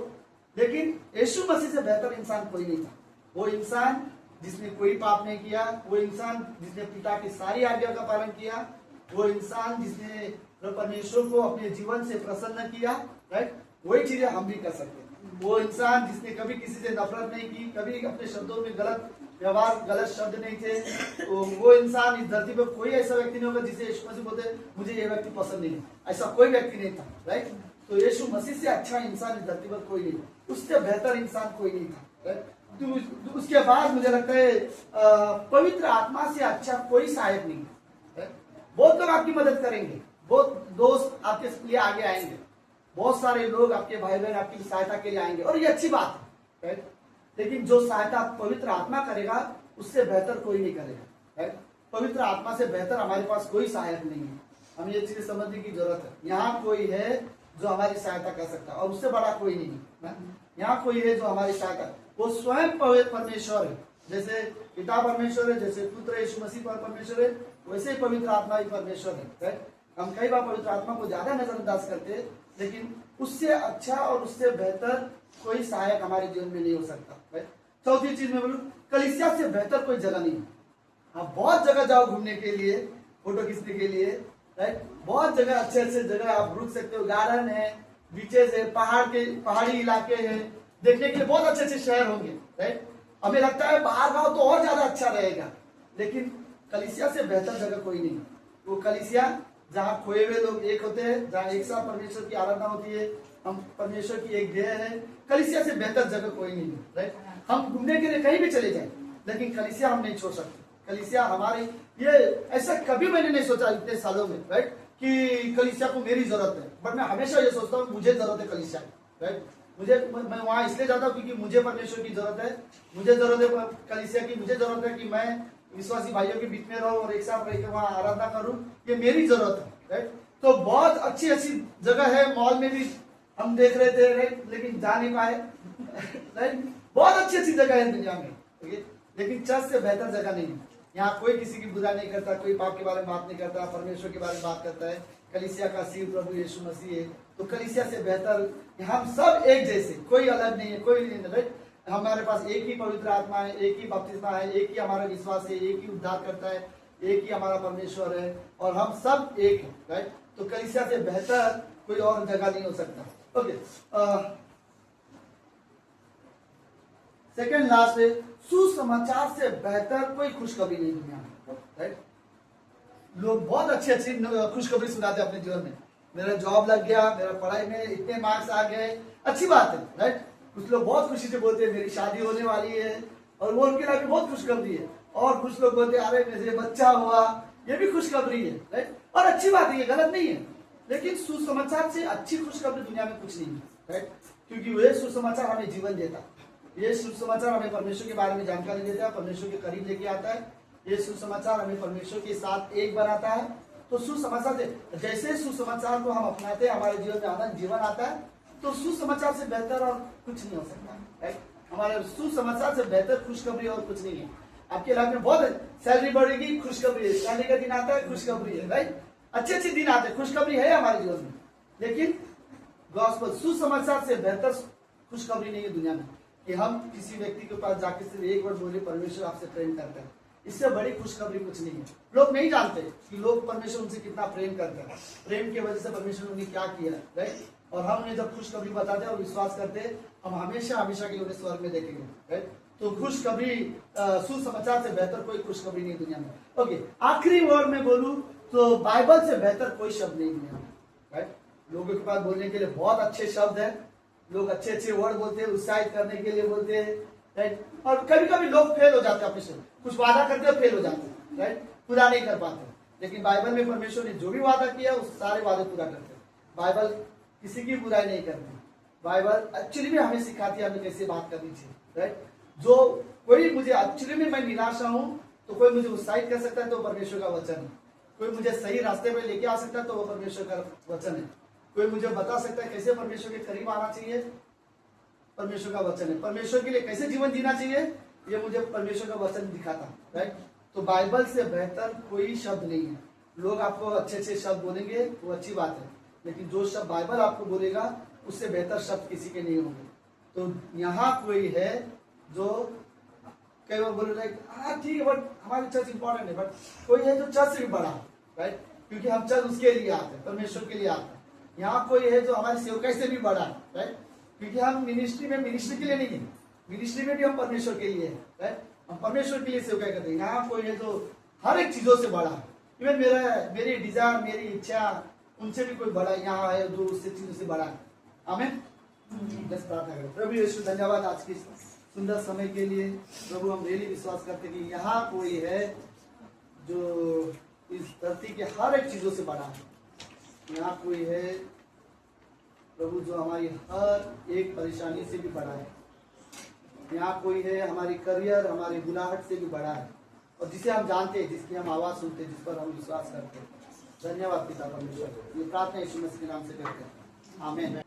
लेकिन यीशु मसीह से बेहतर इंसान कोई नहीं था। वो इंसान जिसने कोई पाप नहीं किया, वो इंसान जिसने पिता की सारी आज्ञा का पालन किया, वो इंसान जिसने परमेश्वर को अपने जीवन से प्रसन्न किया, राइट? वही चीजें हम भी कर सकते हैं। वो इंसान जिसने कभी किसी से नफरत नहीं की, कभी अपने शब्दों में गलत व्यवहार, गलत शब्द नहीं थे, वो इंसान इस धरती पर कोई ऐसा व्यक्ति नहीं होगा जिसे यीशु मसीह बोलते मुझे ये व्यक्ति पसंद नहीं है, ऐसा कोई व्यक्ति नहीं था, राइट? तो यीशु मसीह से अच्छा इंसान इस धरती पर कोई नहीं, उससे बेहतर इंसान कोई नहीं था, राइट? तो उसके बाद मुझे लगता है पवित्र आत्मा से अच्छा कोई सहायक नहीं है। बहुत लोग आपकी मदद करेंगे, बहुत दोस्त आपके लिए आगे आएंगे, बहुत सारे लोग आपके भाई बहन आपकी सहायता के लिए आएंगे और ये अच्छी बात है, राइट? लेकिन जो सहायता पवित्र आत्मा करेगा उससे बेहतर कोई नहीं करेगा, राइट? पवित्र आत्मा से बेहतर हमारे पास कोई सहायक नहीं है। हमें ये चीजें समझने की जरूरत है। यहाँ कोई है जो हमारी सहायता कर सकता है और उससे बड़ा कोई नहीं है। यहाँ कोई है जो हमारी सहायता, वो स्वयं परमेश्वर है। जैसे पिता परमेश्वर है, जैसे पुत्र यीशु मसीह पर परमेश्वर है, वैसे ही पवित्र आत्मा भी परमेश्वर है, राइट? हम कई बार पवित्र आत्मा को ज्यादा नजरअंदाज करते हैं, लेकिन उससे अच्छा और उससे बेहतर कोई सहायक हमारे जीवन में नहीं हो सकता, राइट? चौथी चीज मैं बोलूं, कलीसिया से बेहतर कोई जगह नहीं है। आप बहुत जगह जाओ घूमने के लिए, फोटो खींचने के लिए, राइट? बहुत जगह, अच्छे अच्छे जगह आप रुक सकते हो, गार्डन है, बीचेस है, पहाड़ी इलाके हैं, देखने के लिए बहुत अच्छे अच्छे शहर होंगे, राइट? हमें लगता है बाहर गाँव तो और ज्यादा अच्छा रहेगा, लेकिन कलीसिया से बेहतर जगह कोई नहीं। वो कलीसिया जहाँ खोए हुए लोग एक होते हैं, जहाँ एक साथ परमेश्वर की आराधना होती है, हम परमेश्वर की एक देह है, कलीसिया से बेहतर जगह कोई नहीं है, राइट? हम घूमने के लिए कहीं भी चले जाएं, लेकिन कलीसिया हम नहीं छोड़ सकते। कलीसिया हमारी, ये ऐसा कभी मैंने नहीं सोचा इतने सालों में, राइट, कि कलीसिया को मेरी जरूरत है, बट मैं हमेशा ये सोचता हूँ मुझे जरूरत है कलीसिया, राइट? मैं वहां इसलिए जाता हूँ क्योंकि मुझे परमेश्वर की जरूरत है, मुझे जरूरत है कलीसिया की, मुझे जरूरत है कि मैं विश्वासी भाइयों के बीच में रहूं और एक साथ रहकर वहां आराधना करूं, ये मेरी जरूरत है, राइट? तो बहुत अच्छी अच्छी जगह है, मॉल में भी हम देख रहे थे राइट, लेकिन जा नहीं पाए राइट। बहुत अच्छी अच्छी जगह है दुनिया में, ओके, लेकिन चर्च से बेहतर जगह नहीं है। यहाँ कोई किसी की बुराई नहीं करता, कोई पाप के बारे में बात नहीं करता, परमेश्वर के बारे में बात करता है। कलीसिया का सिर प्रभु यीशु मसीह है, तो कलीसिया से बेहतर हम सब एक जैसे, कोई अलग नहीं है, कोई नहीं है राइट। हमारे पास एक ही पवित्र आत्मा है, एक ही बपतिस्मा है, एक ही हमारा विश्वास है, एक ही उद्धार करता है, एक ही हमारा परमेश्वर है, और हम सब एक है राइट। तो कलीसिया से बेहतर कोई और जगह नहीं हो सकता। ओके, सेकेंड लास्ट है, सुसमाचार से बेहतर कोई खुशखबरी नहीं दुनिया में राइट। लोग बहुत अच्छी अच्छी खुशखबरी सुनाते हैं अपने जीवन में, मेरा जॉब लग गया, मेरा पढ़ाई में इतने मार्क्स आ गए, अच्छी बात है राइट। कुछ लोग बहुत खुशी से बोलते हैं मेरी शादी होने वाली है, और वो उनके लिए बहुत खुशखबरी है। और कुछ लोग बोलते हैं अरे मेरे बच्चा हुआ, ये भी खुशखबरी है राइट, और अच्छी बात है, ये गलत नहीं है। लेकिन सुसमाचार से अच्छी खुशखबरी दुनिया में कुछ नहीं है राइट, क्योंकि वह सुसमाचार हमें जीवन देता है। ये सुसमाचार हमें परमेश्वर के बारे में जानकारी देता है, परमेश्वर के करीब लेके आता है। ये सुसमाचार हमें परमेश्वर के साथ एक बनाता है। तो सुसमाचार से, जैसे सुसमाचार को हम अपनाते हैं हमारे जीवन में आनंद जीवन आता है, तो सुसमाचार से बेहतर और कुछ नहीं हो सकता राइट। हमारे सुसमाचार से बेहतर खुशखबरी और कुछ नहीं है। आपके लाइफ में बहुत सैलरी बढ़ेगी, खुशखबरी है, सैलरी का दिन आता है, खुशखबरी है राइट, अच्छे अच्छे दिन आते हैं, खुशखबरी है हमारे जीवन में। लेकिन गॉस्पेल सुसमाचार से बेहतर खुशखबरी नहीं है दुनिया में, कि हम किसी व्यक्ति के पास जाके सिर्फ एक वर्ड बोले परमेश्वर आपसे प्रेम करता है। इससे बड़ी खुशखबरी कुछ नहीं है। लोग नहीं जानते कि लोग परमेश्वर उनसे कितना प्रेम करते हैं, प्रेम की वजह से परमेश्वर ने उन्हें क्या किया राइट। और हम उन्हें जब खुशखबरी बताते हैं और विश्वास करते हैं, हम हमेशा हमेशा के लिए उन्हें स्वर्ग में देखेंगे राइट। तो खुशखबरी, सुसमाचार से बेहतर कोई खुशखबरी नहीं दुनिया में। ओके, आखिरी वर्ड में बोलूं तो बाइबल से बेहतर कोई शब्द नहीं दुनिया में राइट। लोगों के पास बोलने के लिए बहुत अच्छे शब्द है, लोग अच्छे अच्छे वर्ड बोलते हैं, उत्साहित करने के लिए बोलते हैं राइट। और कभी कभी लोग फेल हो जाते हैं अपने से, कुछ वादा करते हैं फेल हो जाते हैं राइट, पूरा नहीं कर पाते। लेकिन बाइबल में परमेश्वर ने जो भी वादा किया उस सारे वादे पूरा करते हैं। बाइबल किसी की बुराई नहीं करती, बाइबल एक्चुअली में हमें सिखाती है हमें कैसे बात करनी चाहिए राइट। जो कोई मुझे एक्चुअली में मैं निराशा हूं तो कोई मुझे उत्साहित कर सकता है तो परमेश्वर का वचन है। कोई मुझे सही रास्ते पे लेके आ सकता है तो वो परमेश्वर का वचन है। कोई मुझे बता सकता है कैसे परमेश्वर के करीब आना चाहिए, परमेश्वर का वचन है। परमेश्वर के लिए कैसे जीवन जीना चाहिए, ये मुझे परमेश्वर का वचन दिखाता राइट। तो बाइबल से बेहतर कोई शब्द नहीं है। लोग आपको अच्छे अच्छे शब्द बोलेंगे, वो अच्छी बात है, लेकिन जो शब्द बाइबल आपको बोलेगा उससे बेहतर शब्द किसी के नहीं होंगे। तो यहाँ कोई है जो कई बार बोल रहे हाँ ठीक है बट हमारी चर्च इंपॉर्टेंट है, बट कोई है जो चर्च से भी बड़ा है राइट, क्योंकि हम चर्च उसके लिए आते हैं, परमेश्वर के लिए आते हैं। यहाँ कोई है जो हमारी सेवकाई से भी बड़ा है राइट, क्योंकि हम मिनिस्ट्री में मिनिस्ट्री के लिए नहीं है, मिनिस्ट्री में भी हम परमेश्वर के लिए है राइट, हम परमेश्वर के लिए सेवकाई करते हैं। यहाँ कोई है जो हर एक चीजों से बड़ा है, इवन मेरी डिजायर, मेरी इच्छा, उनसे भी कोई बड़ा यहाँ है जो उससे चीजों से बड़ा है। आमीन। बस प्रार्थना करें। प्रभु यीशु धन्यवाद आज की सुंदर समय के लिए। प्रभु हम रियली विश्वास करते हैं कि यहाँ कोई है जो इस धरती के हर एक चीजों से बड़ा है। यहाँ कोई है प्रभु जो हमारी हर एक परेशानी से भी बड़ा है। यहाँ कोई है हमारी करियर, हमारी बुलाहट से भी बड़ा है, और जिसे हम जानते हैं, जिसकी हम आवाज सुनते हैं, जिस पर हम विश्वास करते हैं। धन्यवाद पिता परमेश्वर। ये प्रार्थना यीशु मसीह के नाम से करते हैं, आमीन।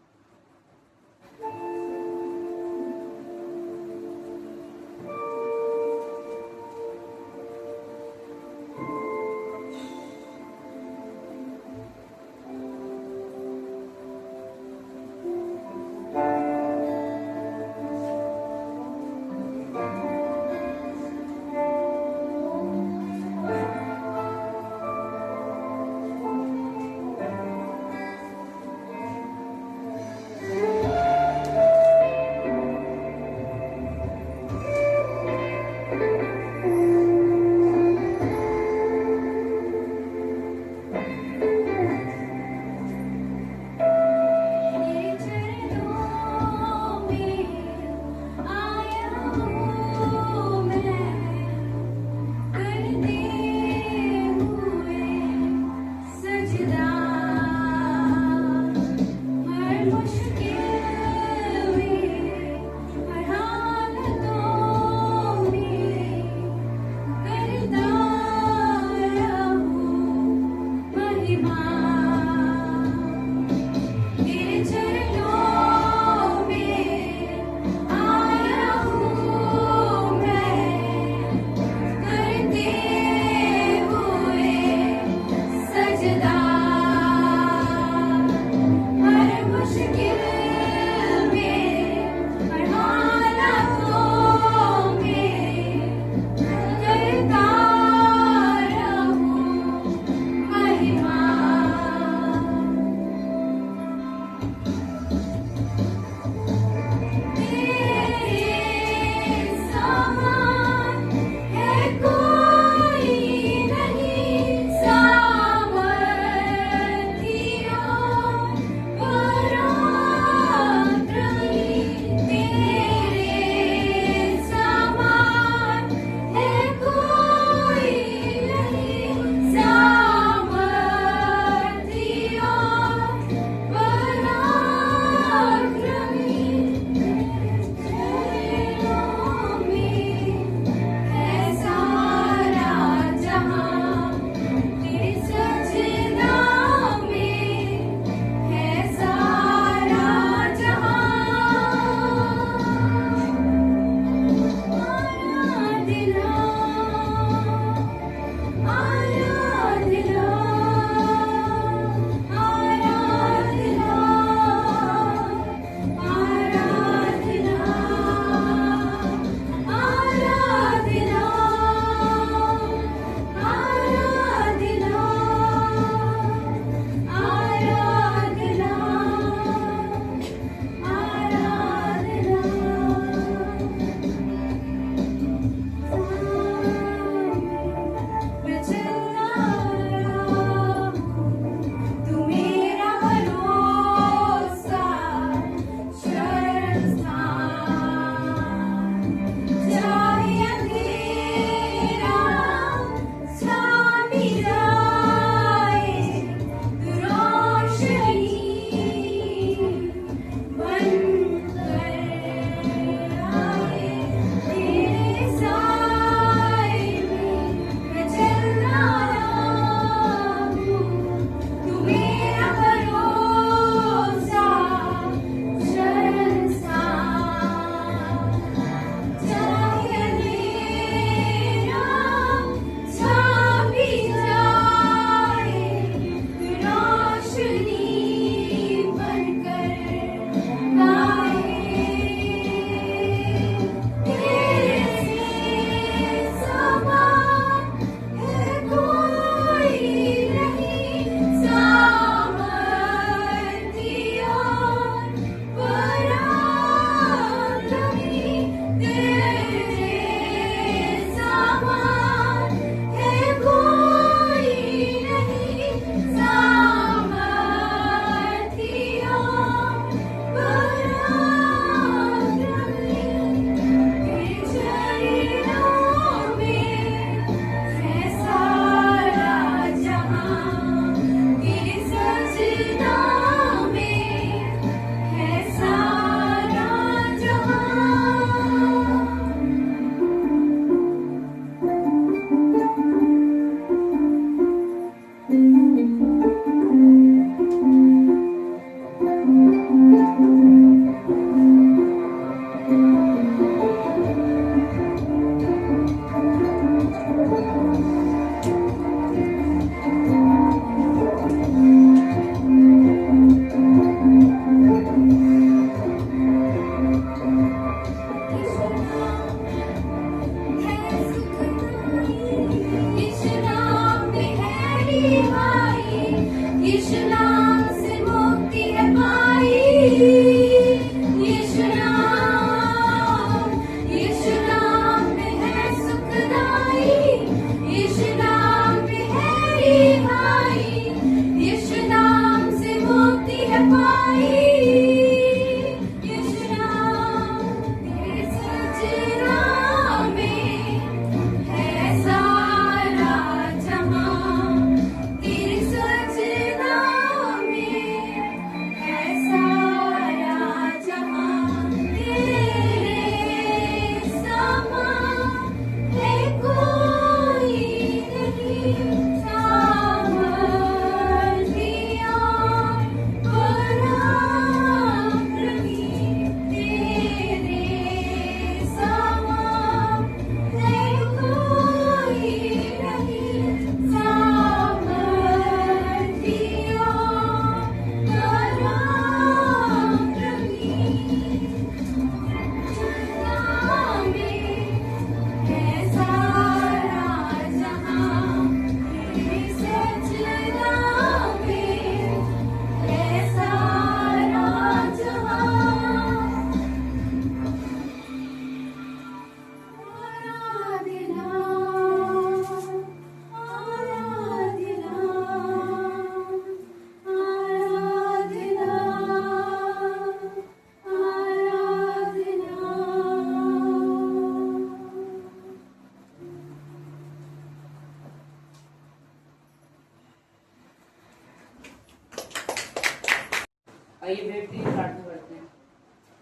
आइए बैठते हैं, प्रार्थना करते हैं।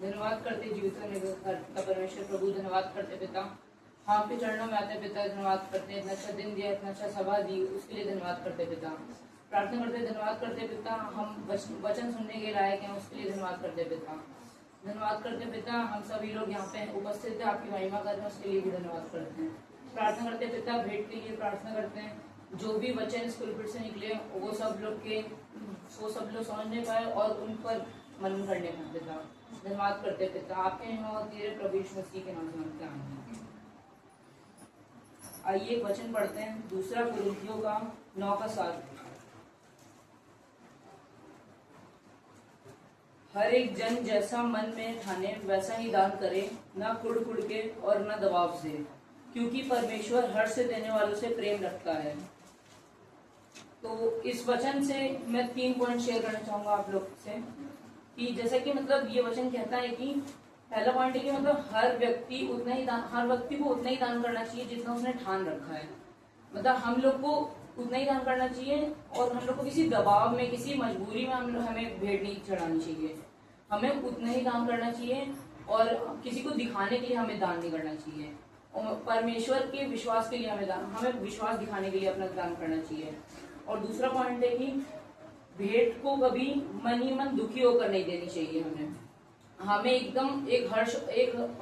धन्यवाद करते जीवित का परमेश्वर प्रभु, धन्यवाद करते पिता, हम आपके चरणों में आते पिता, धन्यवाद करते इतना अच्छा दिन दिया, इतना अच्छा सभा दी, उसके लिए धन्यवाद करते पिता। प्रार्थना करते धन्यवाद करते पिता, हम वचन सुनने के लायक हैं, उसके लिए धन्यवाद करते पिता। धन्यवाद करते हैं पिता, हम सभी लोग यहाँ पे उपस्थित हैं, आपकी महिमा कर रहे हैं, उसके लिए भी धन्यवाद करते हैं। प्रार्थना करते हैं पिता, भेंट के लिए प्रार्थना करते हैं, जो भी वचन इस पुलपिट से निकले वो सब लोग समझ नहीं पाए और उन पर मनन करने पाए पिता। धन्यवाद करते हैं पिता, आपके महिमा होती है, प्रभु यीशु मसीह के नाम से मांगते हैं, आमीन। आइए एक वचन पढ़ते हैं, दूसरा कुरिन्थियों का 9:7। हर एक जन जैसा मन में ठाने वैसा ही दान करे, न कुड़ के और न दबाव से, क्योंकि परमेश्वर हर्ष से देने वालों से प्रेम रखता है। तो इस वचन से मैं 3 पॉइंट शेयर करना चाहूंगा आप लोग से, कि जैसा कि मतलब ये वचन कहता है कि पहला पॉइंट है कि मतलब हर व्यक्ति को उतना ही दान करना चाहिए जितना उसने ठान रखा है। मतलब हम लोग को उतना ही दान करना चाहिए और हम लोग को किसी दबाव में, किसी मजबूरी में हमें भेंट नहीं चढ़ानी चाहिए। हमें उतना ही दान करना चाहिए और किसी को दिखाने के लिए हमें दान नहीं करना चाहिए। और परमेश्वर के विश्वास के लिए हमें विश्वास दिखाने के लिए अपना दान करना चाहिए। और दूसरा पॉइंट है कि भेंट को कभी मन ही मन दुखी होकर नहीं देनी चाहिए। हमें एकदम एक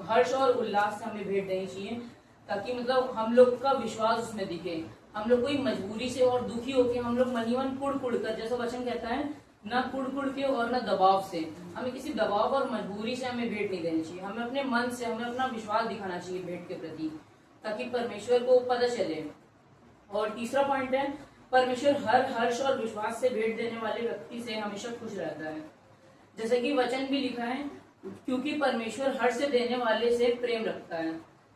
हर्ष और उल्लास से हमें भेंट देनी चाहिए, ताकि मतलब हम लोग का विश्वास उसमें दिखे। हम लोग कोई मजबूरी से और दुखी होकर हम लोग मन ही मन कुड़ कर, जैसा वचन कहता है, ना कुड़ के और ना दबाव से, हमें किसी दबाव और मजबूरी से हमें भेंट नहीं देनी चाहिए। हमें अपने मन से, हमें अपना विश्वास दिखाना चाहिए भेंट के प्रति, ताकि परमेश्वर को पता चले। और तीसरा पॉइंट है, परमेश्वर हर हर्ष और विश्वास से भेंट देने वाले व्यक्ति से हमेशा खुश रहता है। जैसे कि वचन भी लिखा है, क्योंकि परमेश्वर हर्ष से देने वाले से प्रेम रखता है।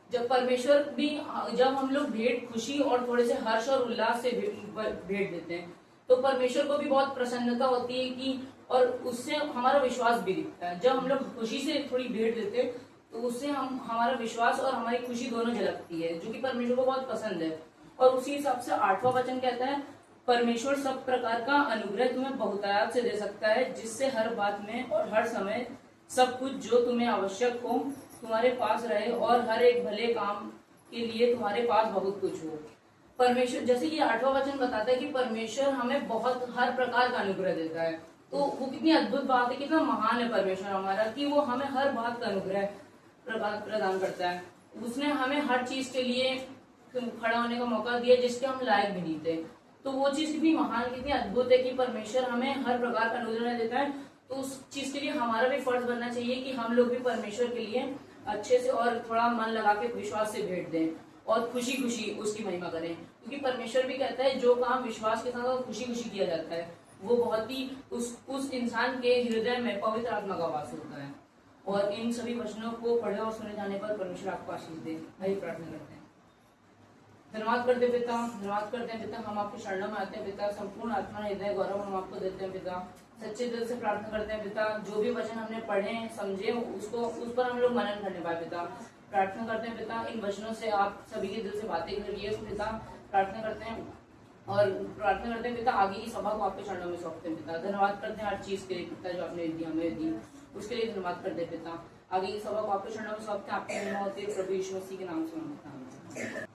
जब हम लोग भेंट खुशी और थोड़े से हर्ष और उल्लास से भेंट देते हैं, तो परमेश्वर को भी बहुत प्रसन्नता होती है कि, और उससे हमारा विश्वास भी दिखता है। जब हम लोग खुशी से थोड़ी भेंट देते हैं तो उससे हमारा विश्वास और हमारी खुशी दोनों झलकती है, जो कि परमेश्वर को बहुत पसंद है। और उसी हिसाब से 8वां वचन कहता है, परमेश्वर सब प्रकार का अनुग्रह तुम्हें बहुतायत से दे सकता है, जिससे हर बात में और हर समय सब कुछ जो तुम्हें आवश्यक हो तुम्हारे पास रहे, और हर एक भले काम के लिए तुम्हारे पास बहुत कुछ हो। परमेश्वर, जैसे कि 8वां वचन बताता है कि परमेश्वर हमें बहुत हर प्रकार का अनुग्रह देता है। तो वो कितनी अद्भुत बात है, कितना महान है परमेश्वर हमारा, कि वो हमें हर बात का अनुग्रह प्रदान करता है। उसने हमें हर चीज के लिए खड़ा होने का मौका दिया जिसके हम लायक भी नहीं थे। तो वो चीज कितनी महान, कितनी अद्भुत है कि परमेश्वर हमें हर प्रकार का अनुग्रह देता है। तो उस चीज के लिए हमारा भी फर्ज बनना चाहिए कि हम लोग भी परमेश्वर के लिए अच्छे से और थोड़ा मन लगा के विश्वास से भेंट दें और खुशी खुशी उसकी महिमा करें। क्योंकि परमेश्वर भी कहता है, जो काम विश्वास के साथ और खुशी खुशी किया जाता है, वो बहुत ही उस इंसान के हृदय में पवित्र आत्मा का वास होता है। और इन सभी वचनों को पढ़े और सुने जाने पर परमेश्वर आपको आशीष दे। आइए प्रार्थना करते हैं। धन्यवाद करते पिता, धन्यवाद करते हैं पिता, हम आपके शरणों में आते हैं पिता। संपूर्ण आत्मा हृदय गौरव हम आपको देते हैं पिता। सच्चे दिल से प्रार्थना करते हैं पिता, जो भी वचन हमने पढ़े समझे उस पर हम लोग मनन करने पाए पिता। प्रार्थना करते हैं पिता, इन वचनों से आप सभी के दिल से बातें करिए पिता। प्रार्थना करते हैं पिता, आगे की सभा को आपके चरणों में सौंपते हैं पिता। धन्यवाद करते हैं हर चीज के लिए पिता, जो आपने दी हमें दी, उसके लिए धन्यवाद करते हैं पिता। आगे की सभा को आपके चरणों में सौंपते हैं, आपकी महिमा होती है, प्रभु यीशु मसीह के नाम से मांगते हैं।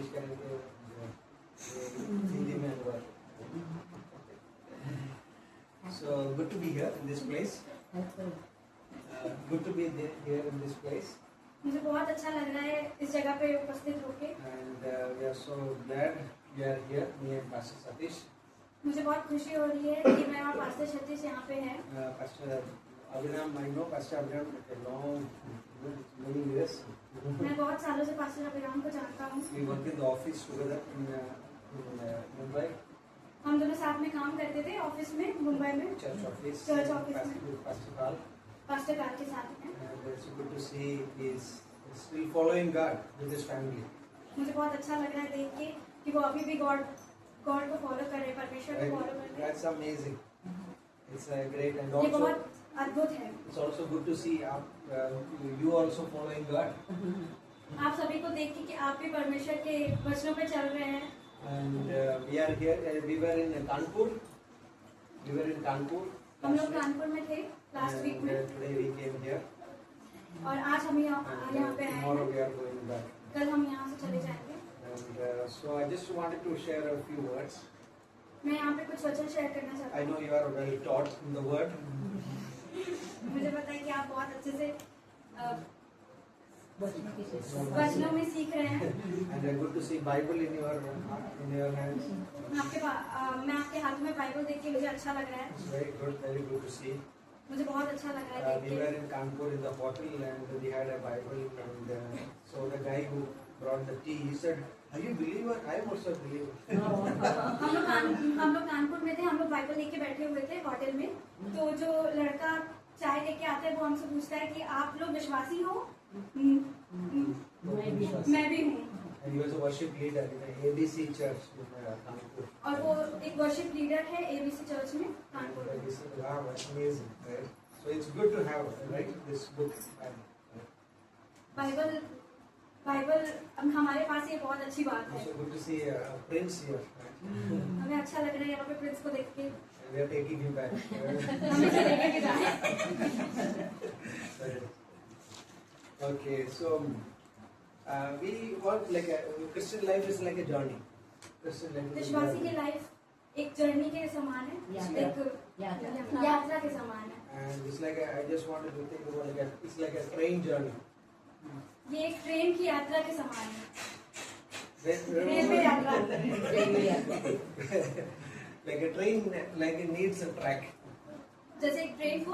कोशिश करेंगे हिंदी में अनुवाद। So good to be here in this place. Good to be here in this place. मुझे बहुत अच्छा लग रहा है इस जगह पे उपस्थित होके। And we are so glad we are here, me and Pastor Satish. मुझे बहुत खुशी हो रही है कि मैं और पास्टर सतीश यहाँ पे हैं। Pastor Abhinam, I know Pastor Abhinam for a long, many years. मैं बहुत सालों से पास्टर अभिराम को जानता हूँ। We work in the office together in Mumbai, हम दोनों साथ में काम करते थे ऑफिस में मुंबई में, church office. Church office में। with Pastor Karl. Pastor car के साथ में। And it's good to see he is still following God with his family. मुझे बहुत अच्छा लग रहा है देख के कि वो अभी भी गॉड को फॉलो कर रहे हैं, परमेश्वर को फॉलो कर रहे हैं। That's amazing. It's great, and ये also बहुत अद्भुत है। it's also good to see you also following God. आप सभी को देख के कि आप भी परमेश्वर के वचनों पे चल रहे हैं। And we are here. We were in Kanpur. We were in Kanpur. हम लोग कानपुर में थे लास्ट वीक And में today we came here. और आज हम यहाँ And पे आए tomorrow हैं। we are going back. कल हम यहाँ से चले जाएंगे। And so I just wanted to share a few words. मैं यहाँ पे कुछ वचन शेयर करना चाहता I हूँ। know you are well taught in the word. मुझे पता है कि आप बहुत अच्छे से वचनों में सीख रहे हैं। And good to see Bible in your hands. मैं आपके हाथ में बाइबल देख के मुझे अच्छा लग रहा है। It's very good to see. मुझे बहुत अच्छा लग रहा है We देख were के। in Kanpur in the hotel and we had a Bible, and so the guy who brought the tea, he said, "Are you a believer? I am also a believer." हम लोग कानपुर में थे, हम लोग Bible लेके बैठे हुए थे होटल में। तो जो लड़का चाय लेके आता है वो हमसे पूछता है कि आप लोग विश्वासी हो? मैं भी हूँ। And he was a worship leader in the ABC church in Kanpur. और वो एक वर्शिप लीडर है एबीसी चर्च में कानपुर And में। he said, "Wow, that's amazing, right?" So it's good to have, right, this book. Bible हमारे पास ये बहुत अच्छी बात है। Also good to see Prince here. Right? हमें अच्छा लग रहा है यहाँ पे प्रिंस को देख के। And we are taking him back. हम इसे लेकर के जाएं। Okay, so we want like a Christian life is like a journey. Christian life is a विश्वासी की journey. लाइफ एक जर्नी के समान है, एक यात्रा के समान है। And it's like I just wanted to think about it's like a train journey. ये एक ट्रेन की यात्रा के समान है। Remember- रेलवे यात्रा like a train, like it needs a track. जैसे एक ट्रेन को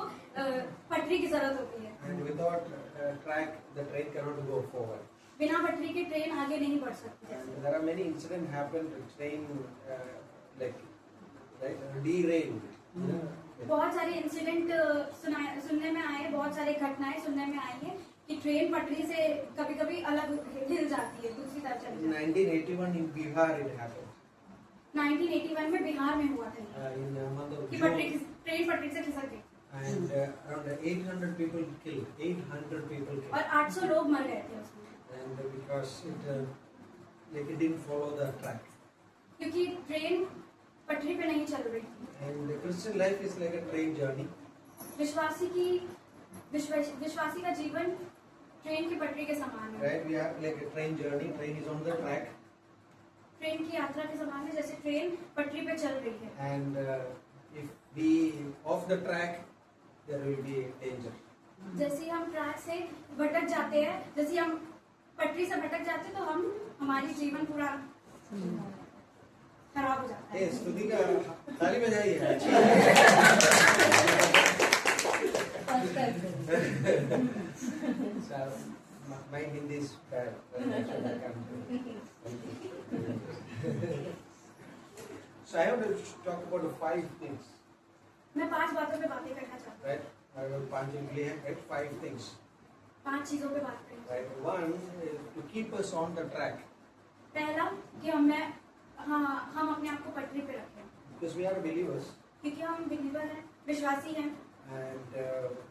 पटरी की जरूरत होती है। And without track, the train cannot go forward. बिना पटरी के ट्रेन आगे नहीं बढ़ सकती। And there are many incidents happened. Train like derailed. बहुत सारे इंसिडेंट सुनने में आए, बहुत सारी घटनाएं सुनने में आई है कि ट्रेन पटरी से कभी-कभी अलग हिल जाती है, दूसरी तरफ चली In जाती है। 1981 in Bihar it happened. 1981 में बिहार में हुआ था In the month of कि June. ट्रेन पटरी से खिसक गई And around 800 people killed. 800 people killed. और 800 लोग मर गए थे उसमें, And because it didn't follow the track. क्योंकि ट्रेन पटरी पे नहीं चल रही थी। And the Christian life is like a train journey. विश्वासी का जीवन ट्रेन की पटरी के समान है। Right? We have like a train journey. Train is on the track. Train की यात्रा के समान है, जैसे ट्रेन पटरी पे चल रही है। And if we off the track, there will be danger. जैसे ही हम ट्रैक से भटक जाते हैं, जैसे ही हम पटरी से भटक जाते हैं, तो हमारी जीवन पूरा खराब हो जाता है। Hey, स्तुति का ताली बजाइए. अच्छी So, my Hindi is bad. That's what I can do. So I want to talk about the 5 things. मैं 5 बातों पे बातें करना चाहती हूँ। Right? I will punch in clear. Right? 5 things. 5 चीजों पे बात करेंगे। Right? One is to keep us on the track. पहला कि हम अपने आप को पटरी पे रखें, Because we are believers. क्योंकि हम बिलीवर हैं, विश्वासी हैं। And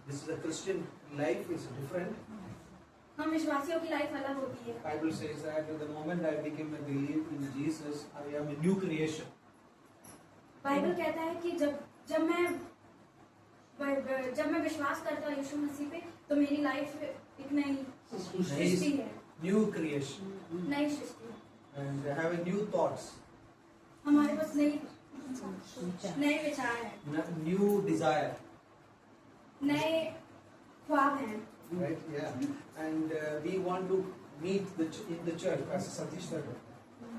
this is a Christian life is different. हम विश्वासियों की लाइफ अलग होती है। Bible says that the moment I became a believer in Jesus, I am a new creation. Bible कहता है कि जब मैं विश्वास करता हूँ यीशु मसीह पे, तो मेरी लाइफ एक नई सृष्टि है, New creation. नई सृष्टि है। and have a new thoughts, हमारे पास नए विचार हैं, new desire, नए ख्वाब हैं, right? Yeah, and we want to meet in the church, as Satish said,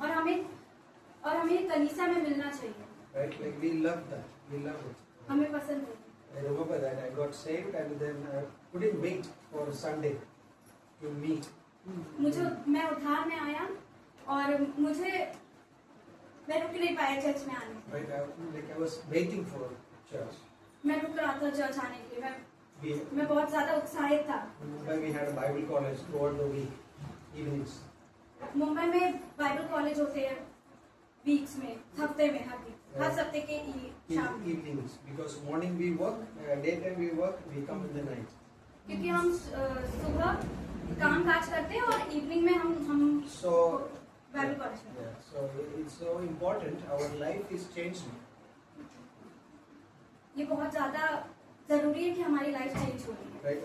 और हमें कलीसिया में मिलना चाहिए, right? Like we love that, we love it. हमें पसंद है। I remember that I got saved and then I couldn't wait for Sunday to meet. मैं उद्धार में आया और मैं रुक नहीं पाया चर्च में आने। Right? I was waiting for church. मैं रुक रहा था चर्च आने के लिए, मैं बहुत ज्यादा उत्साहित था। In Mumbai we had a Bible college throughout the week, evenings. Mumbai में बाइबल कॉलेज होते हैं वीक्स में, हफ्ते में, हर हफ्ते के शाम। Evenings, because morning we work, daytime we work, we come in the night. क्योंकि हम सुबह काम काज करते हैं और इवनिंग में हम So बाइबल कॉलेज में। yeah, so it's so important. Our life is changing. ये बहुत ज्यादा जरूरी है कि हमारी लाइफ चेंज हो रही है, Right?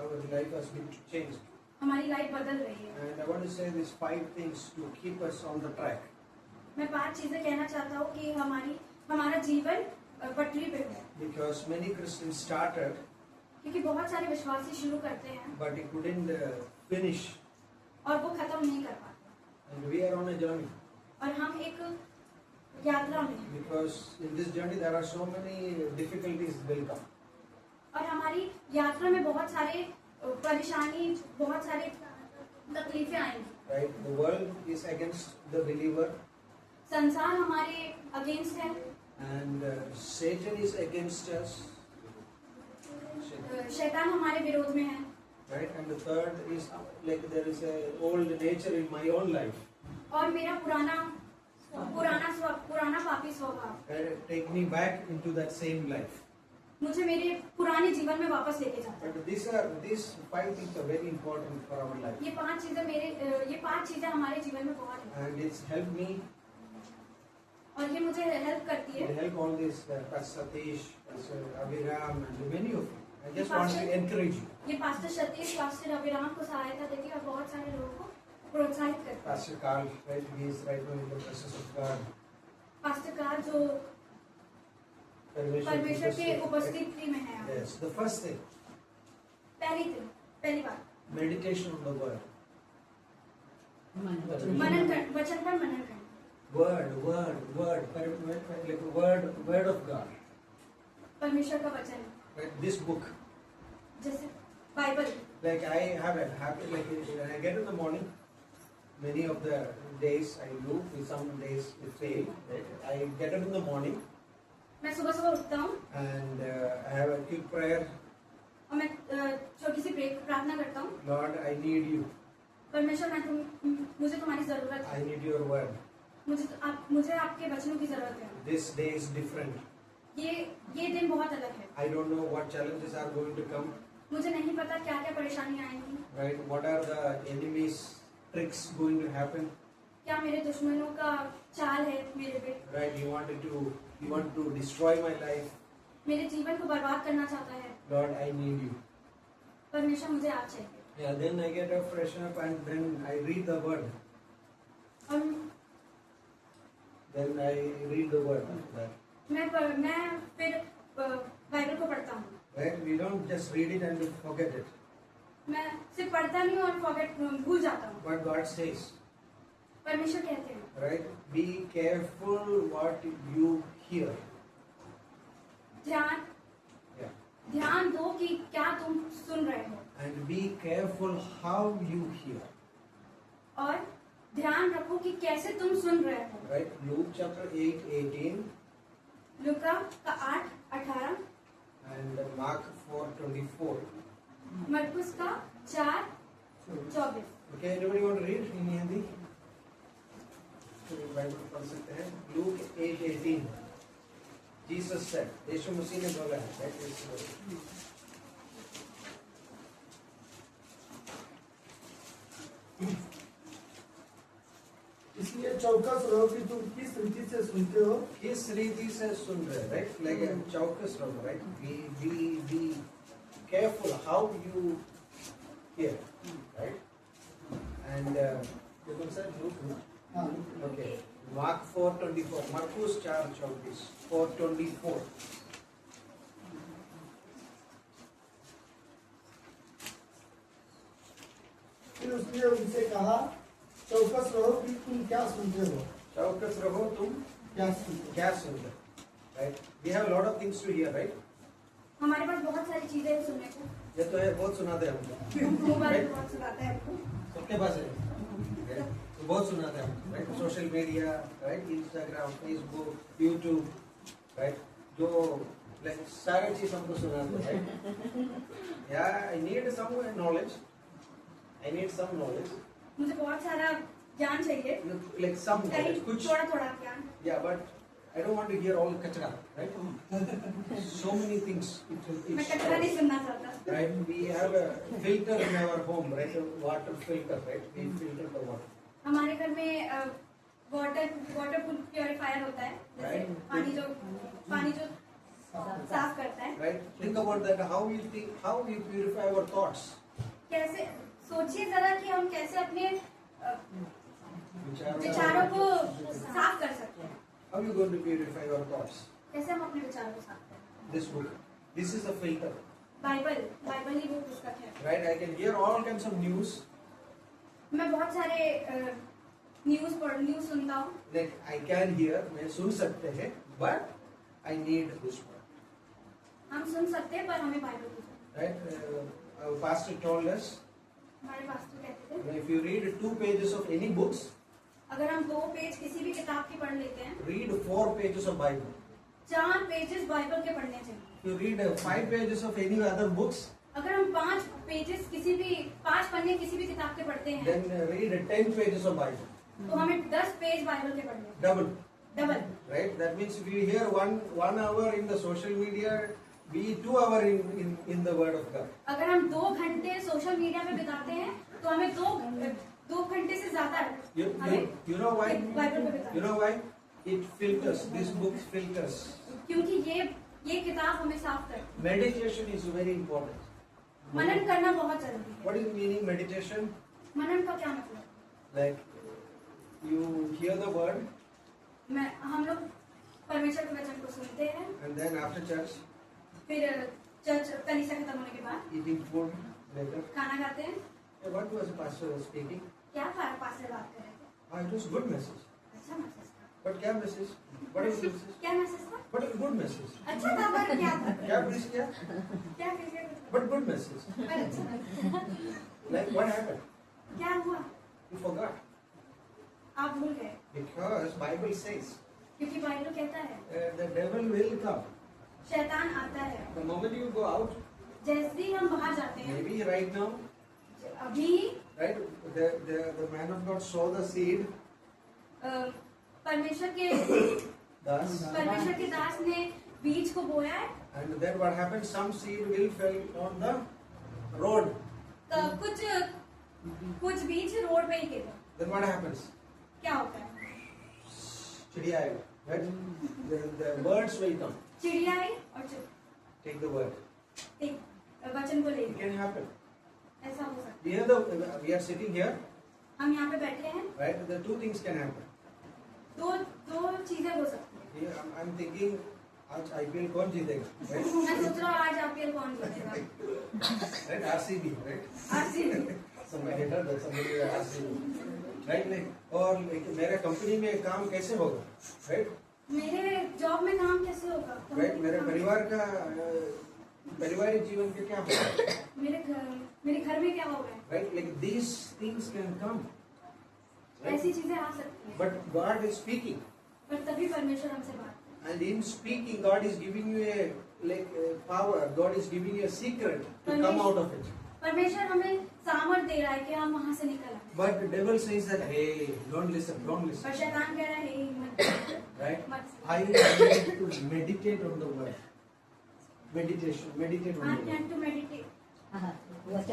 Our life has been changed. हमारी लाइफ बदल रही है। And I want to say these 5 things to keep us on the track. मैं 5 चीजें कहना चाहता हूँ कि हमारा जीवन पटरी पे है, Because many Christians started, क्योंकि बहुत सारे विश्वासी शुरू करते हैं but they couldn't finish. और वो खत्म नहीं कर पाते, And we are on a journey. और हम एक यात्रा में हैं, Because in this journey there are so many difficulties will come. और हमारी यात्रा में बहुत सारे परेशानी, बहुत सारे तकलीफें आएंगी। Right? The world is against the believer, संसार हमारे अगेंस्ट है, and Satan is against us. शैतान हमारे विरोध में है, Right? And the third is like there is a old nature in my own life. और मेरा पुराना पापी स्वभाव Right? Take me back into that same life. मुझे मेरे पुराने जीवन में वापस लेके जाता है। But these 5 things are very important for our life. ये 5 चीजें हमारे जीवन में बहुत है, And it's helped me. और ये मुझे हेल्प करती It है। help all these Pastor Satish, Pastor Abhiram, and many of you. I just want to encourage you. ये पास्टर सतीश, पास्टर अभिराम को सहायता देती है और बहुत सारे लोगों को प्रोत्साहित करती है। Pastor Carl, right? He is right now in the presence of God. Pastor Karl जो परमेश्वर के उपस्थिति में है। Yes. The first thing, पहली बात meditation on the word. वचन पर मनन करना। Word, like word of God. परमेश्वर का वचन, Right? This book. जैसे Bible. Like I have a habit, like when I get in the morning, many of the days I do, some days it fail. Right? I get up in the morning मैं सुबह उठता हूँ and I have a quick prayer. और मैं छोटी सी प्रार्थना करता हूँ। Lord, I need you. परमेश्वर मुझे तुम्हारी जरूरत है, I need your word. मुझे आपके वचनों की जरूरत है। This day is different. ये दिन बहुत अलग है। I don't know what challenges are going to come. मुझे नहीं पता क्या क्या परेशानियाँ आएंगी, Right? What are the enemy's tricks going to happen? क्या मेरे दुश्मनों का चाल है मेरे पे। Right? You want to destroy my life. मेरे जीवन को बर्बाद करना चाहता है। Lord, I need you. परमेश्वर मुझे आप चाहिए। Yeah. Then I get up, freshen up, and then I read the word. और Then I read the word after that. मैं फिर बाइबल को पढ़ता हूँ। Right? We don't just read it and forget it. मैं सिर्फ पढ़ता नहीं और भूल जाता हूँ। What God says. परमेश्वर कहते हैं, Right? Be careful what you hear. ध्यान दो कि क्या तुम सुन रहे हो, And be careful how you hear. और ध्यान रखो कि कैसे तुम सुन रहे हो। Right? Luke chapter 8:18 लूका का 8:18, and Mark 4:24. मरकुस का 4:24। Okay, anybody want to read in Hindi? Bible पढ़ सकते हैं। Luke 8:18. Jesus said, यीशु मसीह ने बोला है। इसलिए चौकस रहो कि तुम किस रीति से सुनते हो। किस रीति से सुन रहे, right? Like चौकस रहो, right? Be careful how you hear, right? And कौन सा Luke हाँ Okay. Mark 4:24. Marcus 4:24. 4:24. फिर उसने उनसे कहा चौकस रहो कि तुम क्या सुनते हो। चौकस रहो तुम क्या सुनते हो? क्या सुनते हो? Right? We have a lot of things to hear, right? हमारे पास बहुत सारी चीजें हैं सुनने को। ये तो है, बहुत सुनाते हैं हमको। मोबाइल बहुत सुनाता है हमको। सबके पास है। Right? तो बहुत सुनाते हैं हमको, right? Social media, right? Instagram, Facebook, YouTube, right? जो like सारे चीज हमको सुनाते हैं, right? Yeah, I need some knowledge. I need some knowledge. मुझे बहुत सारा ज्ञान चाहिए। Like some knowledge. कहीं कुछ थोड़ा थोड़ा ज्ञान। Yeah, but I don't want to hear all kachra, right? So many things. मैं कचरा नहीं सुनना चाहता। Right? We have a filter in our home, right? A water filter, right? We filter the water. हमारे घर में वाटर प्योरीफायर होता है, जैसे Right. पानी जो साफ करता है। Right? Think about that. How we purify our thoughts. कैसे सोचिए जरा कि हम कैसे अपने विचारों विचारों को साफ कर सकते हैं। How you going to purify your thoughts? कैसे हम अपने विचारों को साफ करें? This book. This is the filter. Bible ही वो पुस्तक है। Right? I can hear all kinds of news. मैं बहुत सारे न्यूज सुनता हूँ। Like I can hear, मैं सुन सकते हैं, but I need this one. हम सुन सकते हैं पर हमें बाइबल की जरूरत Right? Our pastor told us, है। हमारे पास्टर कहते थे if you read 2 pages of any books, अगर हम 2 पेज किसी भी किताब की पढ़ लेते हैं, read 4 pages of Bible. 4 pages Bible के पढ़ने चाहिए। If you read 5 pages of any other books, अगर हम 5 पेजेस पांच पन्ने किसी भी किताब के पढ़ते हैं, then read 10 pages of Bible. तो हमें 10 पेज बाइबल के पढ़ने हैं। Double. Double. Right? That means if you hear one hour in the social media, be 2 hours in the Word of God. अगर हम 2 घंटे सोशल मीडिया में बिताते हैं, तो हमें 2 घंटे से ज्यादा You know why? बाइबल में बिताते You know why? It filters. This book filters. क्योंकि ये किताब हमें साफ करती है। Meditation is very important. मनन करना बहुत जरूरी है। What is meaning meditation? मनन का क्या मतलब? Like you hear the word हम लोग परमेश्वर के वचन को सुनते हैं, and then after church फिर चर्च कलीसिया खत्म होने के बाद eating food later. खाना खाते हैं। Hey, what was the pastor speaking? क्या पास्टर बात कर रहे थे? It was good message. अच्छा मैसेज था। But क्या message? What is message? क्या मैसेज था? But a good message. अच्छा था पर क्या था? क्या preach किया? क्या किया? But good message. पर अच्छा था। Like what happened? क्या हुआ? You forgot. आप भूल गए, Because Bible says क्योंकि बाइबल कहता है the devil will come. शैतान आता है। The moment you go out, जैसे ही हम बाहर जाते हैं, maybe right now, अभी right? The man of God sow the seed. परमेश्वर Thus, के दास ने बीज को बोया है। and then what happens? Some seed will fall on the road. तो कुछ बीज रोड पे ही गिरे। Then what happens? क्या होता है? चिड़िया आएगा, right? The birds will come. चिड़िया आई और Take the word. एक वचन को ले It can happen. ऐसा हो सकता है। We are sitting here, हम यहाँ पे बैठे हैं, right? The 2 things can happen. दो चीजें हो सकती Yeah, I'm thinking, आज IPL कौन जीतेगा, right? है। मैं सोच रहा हूँ आज आईपीएल कौन जीतेगा। Right? RCB, right? RCB. Somebody heard that, somebody was RCB, right? Like, और मेरे कंपनी में काम कैसे होगा, right? मेरे जॉब में काम कैसे होगा? Right? मेरे परिवार का पारिवारिक जीवन का क्या होगा, मेरे घर में क्या होगा? right? Like these things can come, ऐसी right? चीजें आ सकती हैं। But God is speaking, पर तभी परमेश्वर हमसे बात करता है। and in speaking, God is giving you a power. God is giving you a secret to come out of it. परमेश्वर हमें सामर्थ दे रहा है कि हम वहाँ से निकल आए। But the devil says that, hey, don't listen. और शैतान कह रहा है "हे, मत Right? मत I need to meditate on the word. Meditation, meditate on I the word. need to meditate।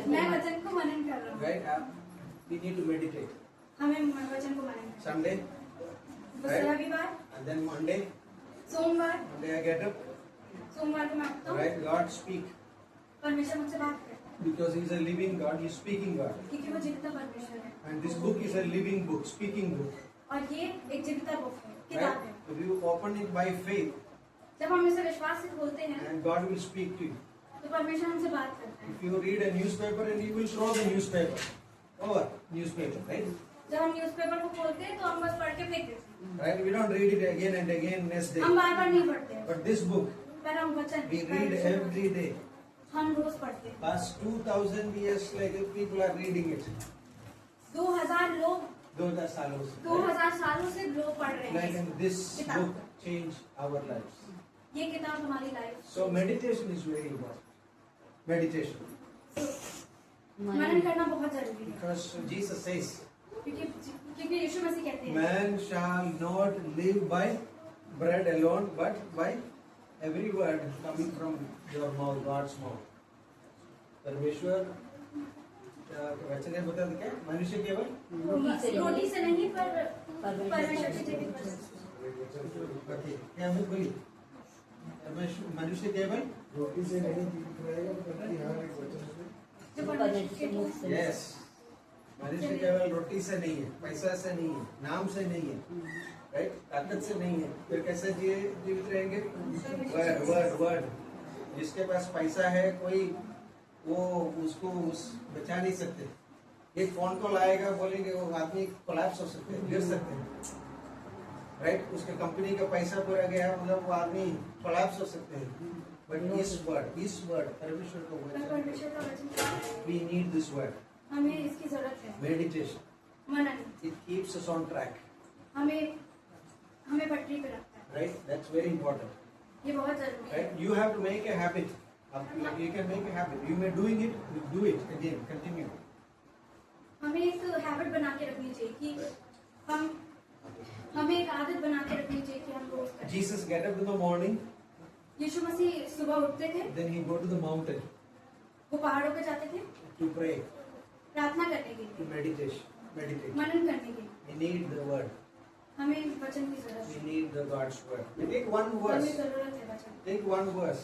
मैं वचन को मनन कर रहा हूँ। Right? We need to meditate. हमें वचन को मनन करना Sunday, है। रविवार, and then Monday. सोमवार, Monday I get up. सोमवार को मैं उठता हूँ, Right? God speak. परमेश्वर मुझसे बात करता है Because He is a living God. He is speaking God. क्योंकि वो जीवित परमेश्वर है। And this book is a living book, speaking book. और ये एक जीविता बुक है, किताब है। Right? If you open it by faith, जब हम इसे विश्वास से खोलते हैं and God will speak to you. तो परमेश्वर हमसे बात करता है। If you read a newspaper and you will throw the newspaper over newspaper, right? जब हम न्यूज़पेपर को खोलते हैं तो हम बस पढ़ के फेंक देते हैं, Right? We don't read it again and again next day. हम बार बार नहीं पढ़ते हैं, But this book, पर हम वचन we read every day. हम रोज पढ़ते हैं। Past 2000 years, like people are reading it. 2000 लोग 2000 सालों से. 2000 सालों से लोग पढ़ रहे Like हैं। and this book changed our lives. ये किताब हमारी life, So meditation is very important. Meditation. मनन करना बहुत जरूरी है, Because Jesus says, क्योंकि यीशु मसीह कहते हैं man shall not live by bread alone, but by every word coming from your mouth, God's mouth. परमेश्वर वचन है बता क्या मनुष्य केवल रोटी से नहीं पर परमेश्वर की जीवित वचन। क्या मैं बोली मनुष्य केवल रोटी से नहीं जीवित रहेगा बल्कि हर एक वचन से। जो परमेश्वर के यस मनुष्य केवल रोटी से नहीं है, पैसा से नहीं है, नाम से नहीं है, राइट, ताकत से नहीं है, फिर कैसे जीवित रहेंगे? Word word word. जिसके पास पैसा है कोई वो उसको बचा नहीं सकते। एक फोन कॉल आएगा बोलेंगे वो आदमी कोलैप्स हो सकते हैं, गिर सकते हैं, राइट। उसके कंपनी का पैसा पूरा गया मतलब वो आदमी कोलैप्स हो सकते हैं। बट इस वर्ड परमेश्वर का वचन, वी नीड दिस वर्ड, हमें इसकी जरूरत है। Meditation, Manan it keeps us on track, हमें पटरी पे रखता है, राइट, दैट्स वेरी इंपॉर्टेंट, ये बहुत जरूरी है। Right. You have to make a habit, you can make a habit, you may doing it, you do it again, continue. हमें एक हैबिट बना के रखनी चाहिए कि हमें एक आदत बना के रखनी चाहिए कि हम रोज करें। Jesus get up in the morning, यीशु मसीह सुबह उठते थे, then he go to the mountain वो पहाड़ों पे जाते थे to pray, प्रार्थना करने के to लिए, meditate. मनन करने के लिए। We need the word, हमें वचन की जरूरत we है, need the God's word. We take one हमें verse, जरूरत है वचन, take one verse.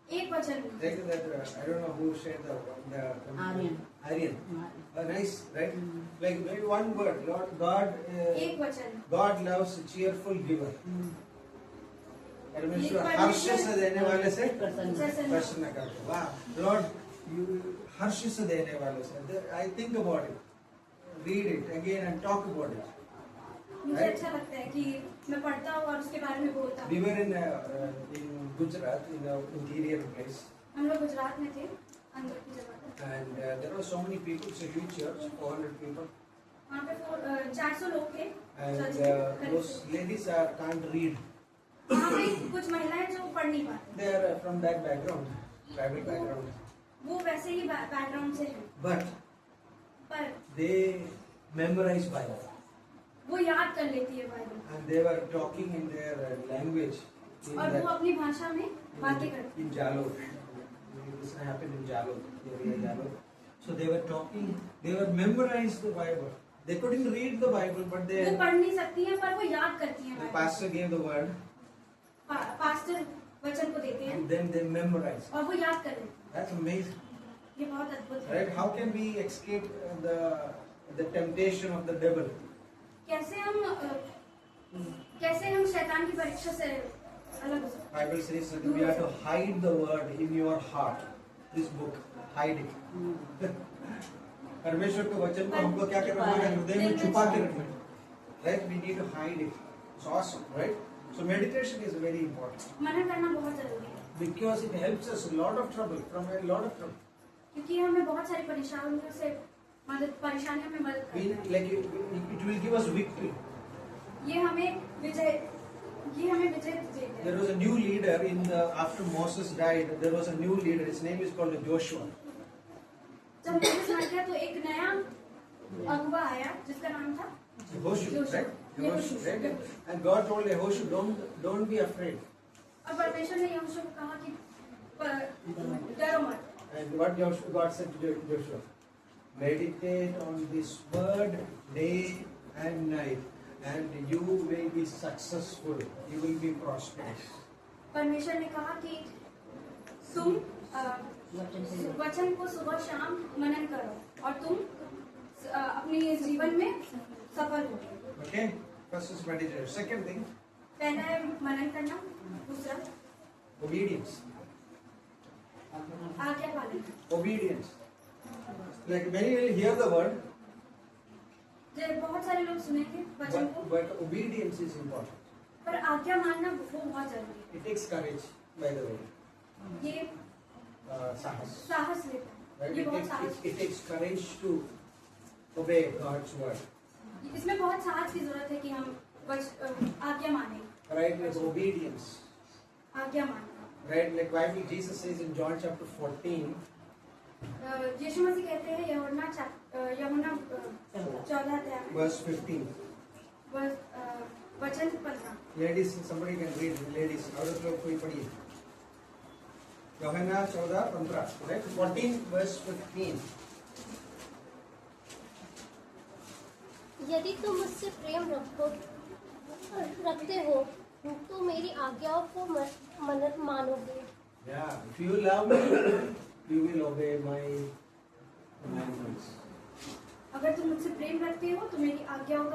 एक वचन। Take that, I don't know who said the Aryan. Nice, right? Like maybe one word, Lord God, एक वचन, God loves a cheerful giver. परमेश्वर ये हर्ष परमेश्वर से देने वाले से प्रसन्न। प्रसन्न करते। वाह लॉर्ड, यू हर्ष से देने वाले से। I think about it, read it again and talk about it. मुझे अच्छा लगता है कि मैं पढ़ता हूँ और उसके बारे में बोलता वी हूँ। वर in Gujarat, in an interior place, हम लोग गुजरात में थे, अंदर की जगह पे। and there were so many people. It's a huge church, 400 people, वहाँ पे 400 लोग थे, and those ladies can't read. वहाँ पे कुछ महिलाएं जो पढ़ नहीं पाती, They are from that background, tribal background, वो वैसे ही बैकग्राउंड से हैं, but पर they memorize Bible. वो याद कर लेती है Bible, And they were talking in their language. In और वो that, अपनी भाषा में बातें करती in Jalod. This happened in Jalod, area Jalod. So they were talking, they were memorized the Bible. They couldn't read the Bible, but हैं। वो they, पढ़ नहीं सकती हैं पर वो याद करती हैं the Bible. pastor gave the word, pastor वचन को देते हैं and then they memorized. और वो याद कर लेते हैं। That's amazing, ये बहुत अद्भुत है। right? How can we escape the temptation of the devil? कैसे हम शैतान की परीक्षा से अलग हो सकते हैं? Bible says that we have to hide the word in your heart. This book, hide it. परमेश्वर के वचन को हमको क्या करना पड़ेगा? हृदय में छुपा के रखना, right? We need to hide it. It's awesome, right? So meditation is very important मनन करना बहुत जरूरी है, because it helps us a lot of trouble, from a lot of trouble. क्योंकि हमें बहुत सारी परेशानियों में मदद करता है। Like it will give us victory. ये हमें विजय देता है। There was a new leader after Moses died. There was a new leader. His name is called Joshua. जब मोसेस मर गया तो एक नया अगुवा आया जिसका नाम था Joshua, right? Yehoshua. Right? And God told Yehoshua, don't be afraid. और परमेश्वर ने यहोशू को कहा कि डरो मत। And what God said to Joshua, meditate on this word day and night, and you will be successful. You will be prosperous. परमेश्वर ने कहा कि तुम वचन को सुबह शाम मनन करो और तुम अपने जीवन में सफल हो। Okay? First is meditation. Second thing, पहला है मनन करना, दूसरा obedience. आज्ञा पालन। Obedience. Like many will hear the word, बहुत सारे लोग सुनेंगे वचन को, but obedience is important. पर आज्ञा मानना वो बहुत जरूरी It takes courage, by the way. है। ये Sahas. साहस लेता है, Right? ये बहुत साहस, It takes courage to obey God's word. इसमें बहुत साहस की जरूरत है कि हम आज्ञा माने, Right? Like obedience. आज्ञा मानना। Right? Like Bible, Jesus says in John chapter 14, यीशु मसीह कहते हैं यूहन्ना 14 अध्याय में verse 15. वचन 15। Ladies, somebody can read. Ladies, औरत लोग कोई पढ़िए. यूहन्ना 14:15. Right? 14 verse 15. यदि तुम मुझसे प्रेम रखते हो तो मेरी आज्ञाओं को मानोगे। Yeah. If you love me, you will obey my commandments. अगर तुम मुझसे प्रेम रखते हो तो मेरी आज्ञाओं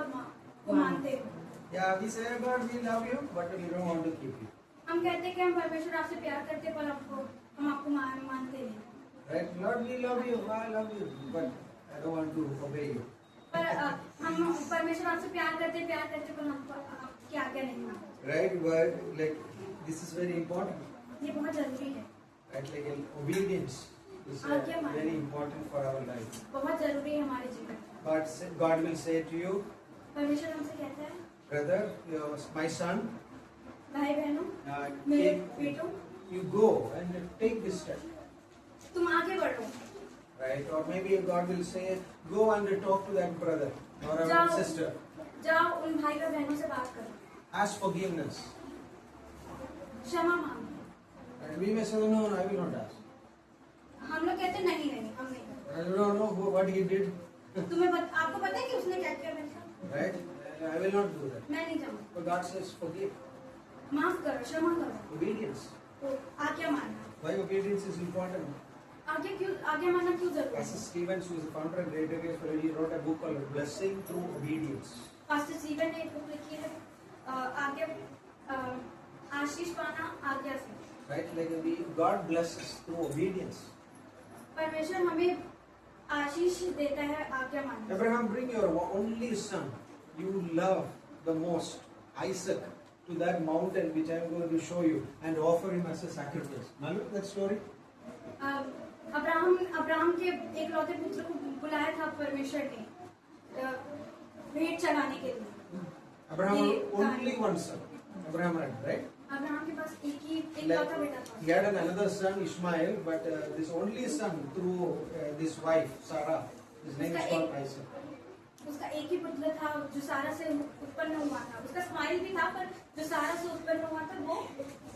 को मानते हो। Yeah, we say God we love you, but we don't want to keep you. हम कहते हैं कि हम परमेश्वर आपसे प्यार करते हैं, पर हम आपको मानते नहीं। Right? Lord, we love you. I love you, but I don't want to obey you. पर हम परमेश्वर आपसे प्यार करते पर हम आपकी आज्ञा नहीं मानते। Right? But like this is very important. ये बहुत जरूरी है, Right? Like obedience is very important for our life. बहुत जरूरी है हमारे जीवन में। But God will say to you, परमेश्वर हमसे कहता है, brother, my son, भाई बहनों, मेरे बेटों, you go and take this step. तुम आगे बढ़ो। Right? Or maybe God will say, go and talk to that brother or our जाओ, sister. जाओ उन भाई और बहनों से बात करो, Ask forgiveness. क्षमा मांगो। And we may say, no, I will not ask. हम लोग कहते हैं नहीं हम नहीं करेंगे। I don't know what he did. आपको पता है कि उसने क्या किया मेरे साथ? Right? I will not do that. मैं नहीं जाऊँगा। But God says, forgive. माफ करो, क्षमा करो, Obedience. तो आज्ञा मानना। Why obedience is important? आज्ञा मानना क्यों जरूरी है? Pastor Stevens, who is the founder and great Grace Fellow, he wrote a book called Blessing Through Obedience. Pastor Steven ने एक बुक लिखी है, आशीष पाना आज्ञा से। Right? Like God blesses through obedience. परमेश्वर हमें आशीष देता है आज्ञा मानने। Abraham, bring your only son you love the most, Isaac, to that mountain which I am going to show you and offer him as a sacrifice. Remember that story? Abraham के एक लौते पुत्र को बुलाया था परमेश्वर ने भेंट चढ़ाने के लिए। Abraham only one son. Abraham had, right? Abraham के पास एक लौता बेटा था। He had another son, Ishmael, but this only son through this wife, Sarah. His name is called Isaac. उसका एक ही पुत्र था जो सारा से उत्पन्न हुआ था। उसका स्माइल भी था, पर जो सारा से उत्पन्न हुआ था वो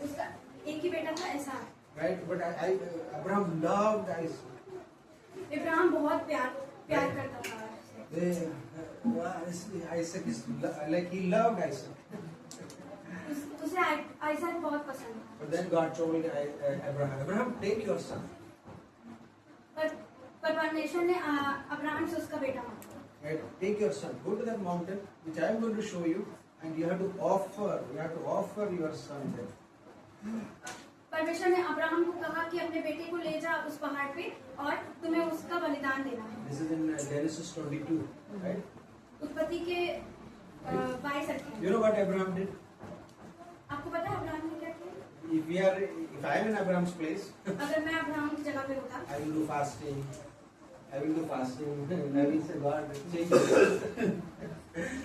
उसका एक ही बेटा था, ऐसा। Right, but Abraham loved Isaac. Ibrahim बहुत प्यार करता था। Isaac is like he loved Isaac. उसे आइज़ैक बहुत पसंद था। But then God told Abraham, take your son. पर परमेश्वर ने अब्राहम से उसका बेटा मांगा। Right, take your son. Go to that mountain, which I am going to show you, and you have to offer your son there. परमेश्वर ने Abraham को कहा कि अपने बेटे को ले जा उस पहाड़ पे और तुम्हें उसका बलिदान देना है। This is in Genesis 22, right? उत्पत्ति के 22 अध्याय। You know what Abraham did? आपको पता है अब्राहम ने क्या किया? If I am in Abraham's place, अगर मैं अब्राहम की जगह पे होता, I will do fasting. I will say, God, change me.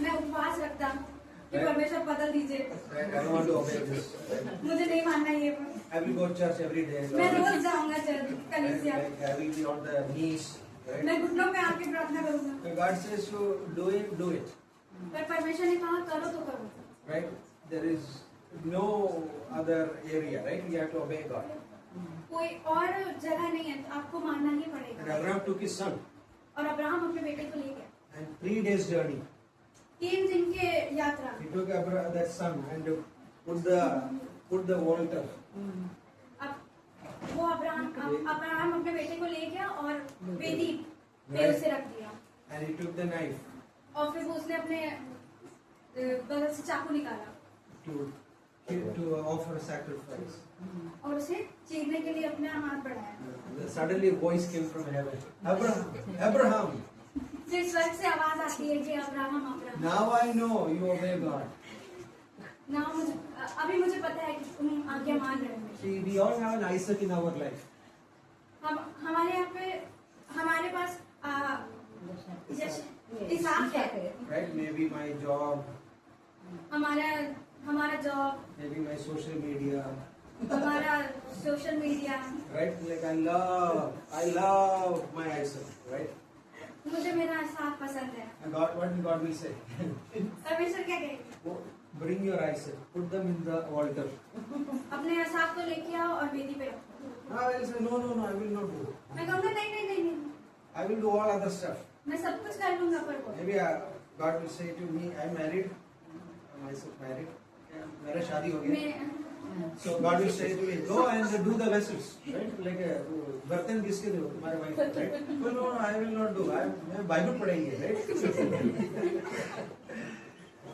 मैं उपवास रखता कि परमेश्वर बदल दीजिए, I don't want to obey this. मुझे नहीं मानना ये। I will go to church every day. मैं रोज जाऊंगा कलीसिया, I will be on the knees. Right? मैं घुटनों में आके प्रार्थना करूंगा। When God says to do it, do it. पर परमेश्वर ने कहा करो तो करो। Right? There is no other area, right? You have to obey God. कोई और जगह नहीं है, आपको मानना ही And पड़ेगा। Abraham took his son. और अब्राहम अपने बेटे को ले गया। And 3 days journey. 3 दिन के यात्रा। He took that son and put the altar. अब वो अब्राहम अपने बेटे को ले गया और वेदी पे उसे रख दिया। And he took the knife. और फिर वो उसने अपने बगल से चाकू निकाला to offer a sacrifice. और उसे चीरने के लिए अपना हाथ बढ़ाया। Suddenly a voice came from heaven. Abraham. फिर स्वर्ग से आवाज आती है कि Abraham Abraham. Now I know you obey God. ना अभी मुझे पता है कि तुम आज्ञा मान रहे हो। See, we all have an Isaac in our life. हमारे यहाँ पे हमारे पास इसहाक है। Right? Maybe my job, हमारा job, maybe my social media. हमारा social media. Right? Like I love my Isaac. Right? मुझे मेरा इसहाक पसंद है। And God, what God will say? परमेश्वर क्या कहेगा? Bring your Isaac. Put them in the altar. अपने इसहाक को लेके आओ और वेदी पे रखो। I will say no, I will not do. मैं कहूँगा नहीं। I will do all other stuff. मैं सब कुछ कर लूँगा पर वो। Maybe God will say to me, I'm married. I'm myself married. मेरा शादी हो गया. So God will say to me, go and do the vessels, right? Like बर्तन किसके दो तुम्हारे wife, right? No, I will not do. मैं Bible पढ़ेंगे, right?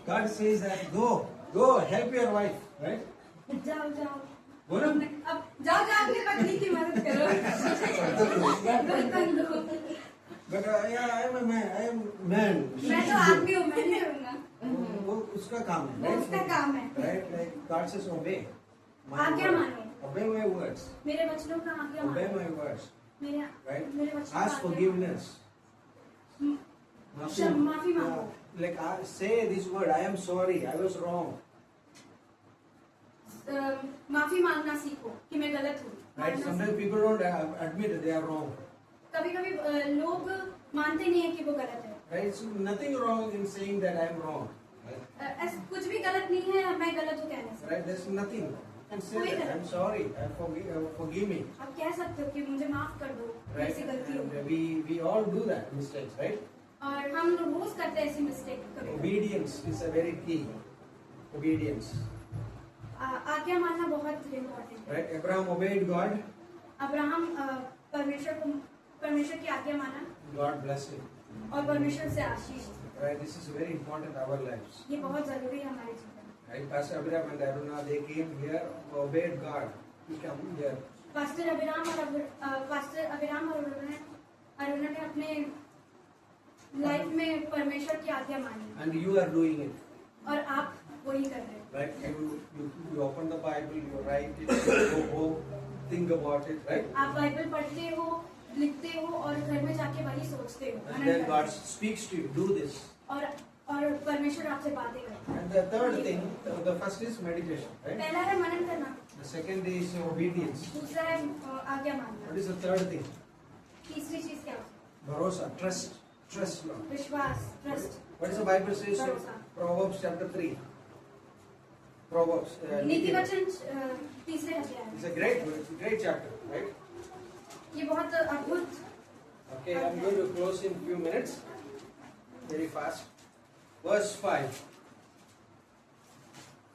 God says that go help your wife, right? जाओ। बोलो. अब जाओ अपनी पत्नी की मदद करो। बर्तन दो। But I am a man. मैं तो आदमी हूँ, मैं नहीं करूँगा। वो उसका काम है, वो right? उसका काम है। Right? Like God says, obey. आज्ञा मानो। Obey my words. मेरे वचनों का आज्ञा Obey मानो। my words. Right? मेरे वचनों का Ask आज्ञा forgiveness. मानो। माफी मांगो। Like say this word, I am sorry, I was wrong. माफी मांगना सीखो कि मैं गलत हूँ। Right? Sometimes people don't admit they are wrong. कभी लोग मानते नहीं है कि वो गलत है। Right? So nothing wrong in saying that I am wrong. Right? कुछ भी गलत नहीं है मैं गलत हूँ कहने से। Right? There's nothing. You can say that I am sorry. Forgive me. आप कह सकते हो कि मुझे माफ कर दो, Right? ऐसी गलती हो। And we all do that mistakes, right? और हम रोज करते हैं ऐसी मिस्टेक कभी। Obedience is a very key. Obedience. आज्ञा मानना बहुत इम्पोर्टेंट है। Right? Abraham obeyed God. Abraham परमेश्वर की आज्ञा माना God blessed him. और परमेश्वर से आशीष। Right? This is very important in our lives. ये बहुत जरूरी है हमारे जीवन में। Right? Pastor Abraham and Aruna, they came here, obeyed God. He came here. Pastor Abhiram और अरुणा ने अपने लाइफ में परमेश्वर की आज्ञा मानी And you are doing it. और आप वही कर रहे हो। Right? You open the Bible, you write it, you go home, think about it, right? आप बाइबल पढ़ते हो, लिखते हो और घर में जाके वही सोचते हो। And then God speaks to you, do this. और परमेश्वर आपसे बातें करता है। And the third thing, the first is meditation, right? पहला है मनन करना, The second is obedience. दूसरा है आज्ञा मानना, What is the third thing? तीसरी चीज क्या है? Bharosa, trust Lord. विश्वास, trust. What does the Bible says in Bharosa. Proverbs chapter 3? Proverbs. नीति वचन तीसरे अध्याय It's में। a great chapter, right? ये बहुत अद्भुत। Okay, I'm going to close in few minutes, very fast. Verse 5.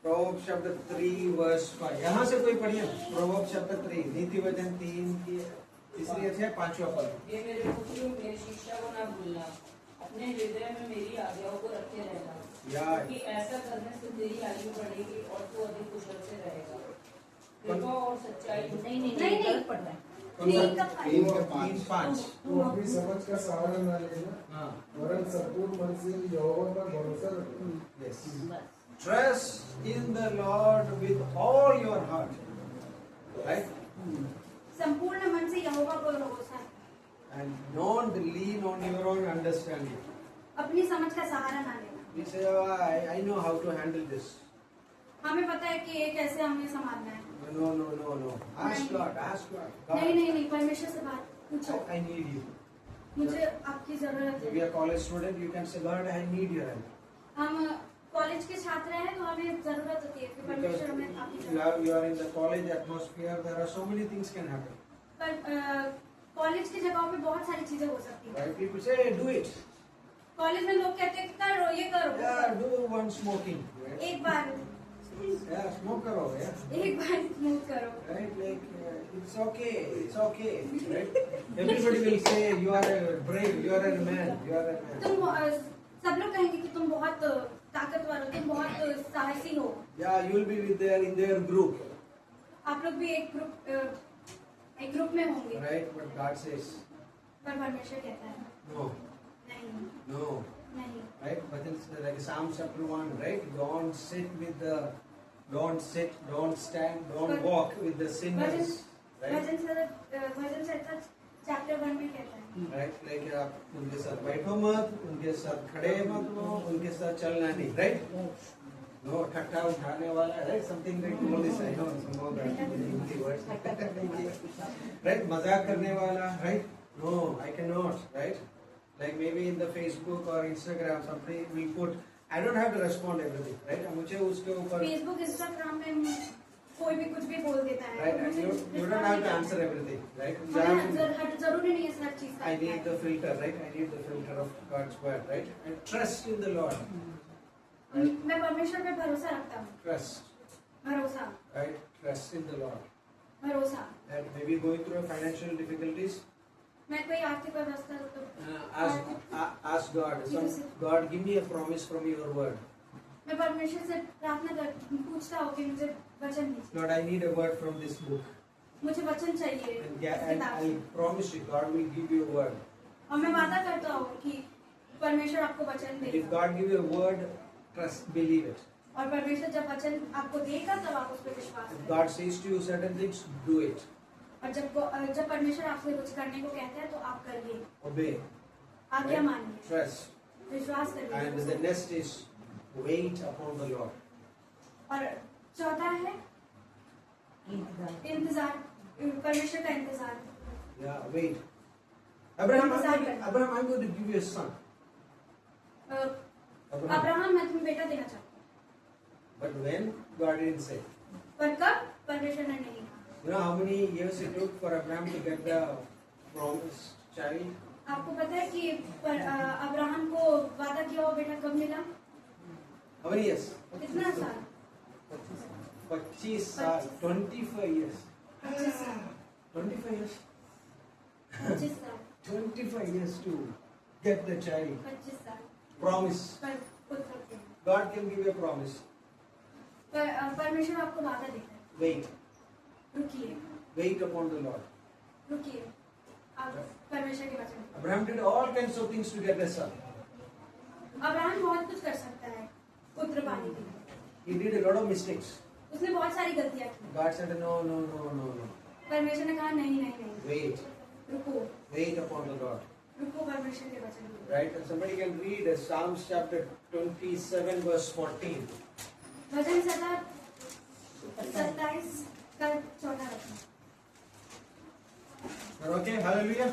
Proverbs chapter 3 verse 5. यहाँ से कोई पढ़िए Proverbs chapter 3 नीति वचन 3 की तीसरी अध्याय 5वां पद। ये मेरे पुत्रों मेरी शिक्षा को न भूलना, अपने हृदय में मेरी आज्ञाओं को रखे रहना, कि ऐसा करने से तेरी आयु बढ़ेगी और तू अधिक कुशल से रहेगा। कृपा और सच्चाई नहीं गलत पढ़ना है। तीन का तीन पाँच। तू अपनी समझ का सहारा न लेना, हाँ। वरन संपूर्ण मन से यहोवा पर भरोसा रखना। Yes. Trust in the Lord with all your heart. Right? संपूर्ण मन से यहोवा को भरोसा, And don't lean on your own understanding. अपनी समझ का सहारा ना लेना। We say, oh, I know how to handle this. हमें पता है कि ये कैसे हमें संभालना है। No. Ask God. God, नहीं, परमेश्वर से बात पूछो। I need you. मुझे आपकी जरूरत Maybe है। a college student, you can say, God, I need your help. हम कॉलेज के छात्र हैं तो हमें जरूरत होती है कि Because परमेश्वर हमें आपकी जरूरत you are in the college atmosphere, there are so many things can happen. पर कॉलेज की जगहों पे बहुत सारी चीजें हो सकती है। Right? People say, do it. College में लोग कहते हैं करो ये करो, Yeah, do one smoking. Right? एक बार Yeah, smoke karo. Yeah. एक बार स्मूथ करो। Right? Like, it's okay. Right? Everybody will say, you are a brave, you are a man, you are a man. तुम सब लोग कहेंगे कि तुम बहुत ताकतवर हो, तुम बहुत साहसी हो। Yeah, you will be with in their group, आप लोग भी एक ग्रुप में होंगे। right? But God says, पर परमेश्वर कहता है no, नहीं, no, नहीं। right? But it's like Psalm chapter 1, right? Don't stand, don't walk with the sinners, right? Bhajan Samhita chapter 1 में कहता है Right? Like आप उनके साथ बैठो मत, उनके साथ खड़े मत हो, उनके साथ चलना नहीं, right? No, ठट्ठा उठाने वाला, right? Something like all this, I know some more Hindi words. Right? मजाक करने वाला, right? No, I cannot, right? Like maybe in the Facebook or Instagram, somebody will put, I don't have to respond everything, right? मुझे उसके ऊपर, Facebook Instagram में कोई भी कुछ भी बोल देता है, right? You don't have to answer everything, right? जरूरी नहीं है हर चीज का। I need the filter, right? I need the filter of God's word, right? And trust in the Lord. मैं परमेश्वर पे भरोसा रखता हूँ। Trust, भरोसा, right? Trust in the Lord. भरोसा। And maybe going through financial difficulties, मैं कोई आर्थिक व्यवस्था तो ask God. God, give me a promise from your word. मैं परमेश्वर से प्रार्थना पूछता हूँ कि मुझे वचन दीजिए। Lord, I need a word from this book. मुझे वचन चाहिए And I promise you, God will give you a word. और मैं वादा करता हूँ कि परमेश्वर आपको वचन If देगा। God give you a word, trust, believe it. और परमेश्वर जब वचन आपको देगा तब आप उस पर विश्वास If करें। God says to you certain things, do it. और जब परमेश्वर आपसे कुछ करने को कहता है तो आप करिए, Obey. आज्ञा Right? मानिए, Trust. विश्वास And the करिए। next is wait upon the Lord. और चौथा है इंतजार, परमेश्वर का इंतजार। Yeah, wait. Abraham, I'm going to give you a son. Abraham. Abraham मैं तुम्हें बेटा देना चाहता हूँ, But when? God didn't say. पर कब? परमेश्वर ने नहीं कहा। You know how many years it took for Abraham to get the promised child? आपको पता है कि अब्राहम को वादा किया हुआ बेटा कब मिला? How many years? कितना साल? 25 साल, 25 years. 25 साल। 25 years. 25 साल। 25 years to get the child. 25 साल। Promise. पर पुत्र के। God can give you a promise. परमेश्वर आपको वादा देता है। Wait. रुकिए, Wait upon the Lord. रुकिए, आप परमेश्वर के वचन। Abraham did all kinds of things to get a son. Abraham बहुत कुछ कर सकता है पुत्र पाने के लिए। He did a lot of mistakes. उसने बहुत सारी गलतियां की। God said, no. परमेश्वर ने कहा नहीं। Wait. रुको, Wait upon the Lord. रुको परमेश्वर के वचन को। Right? And somebody can read Psalms chapter 27 verse 14. वचन संहिता 27 का 4वां वचन। Okay, hallelujah.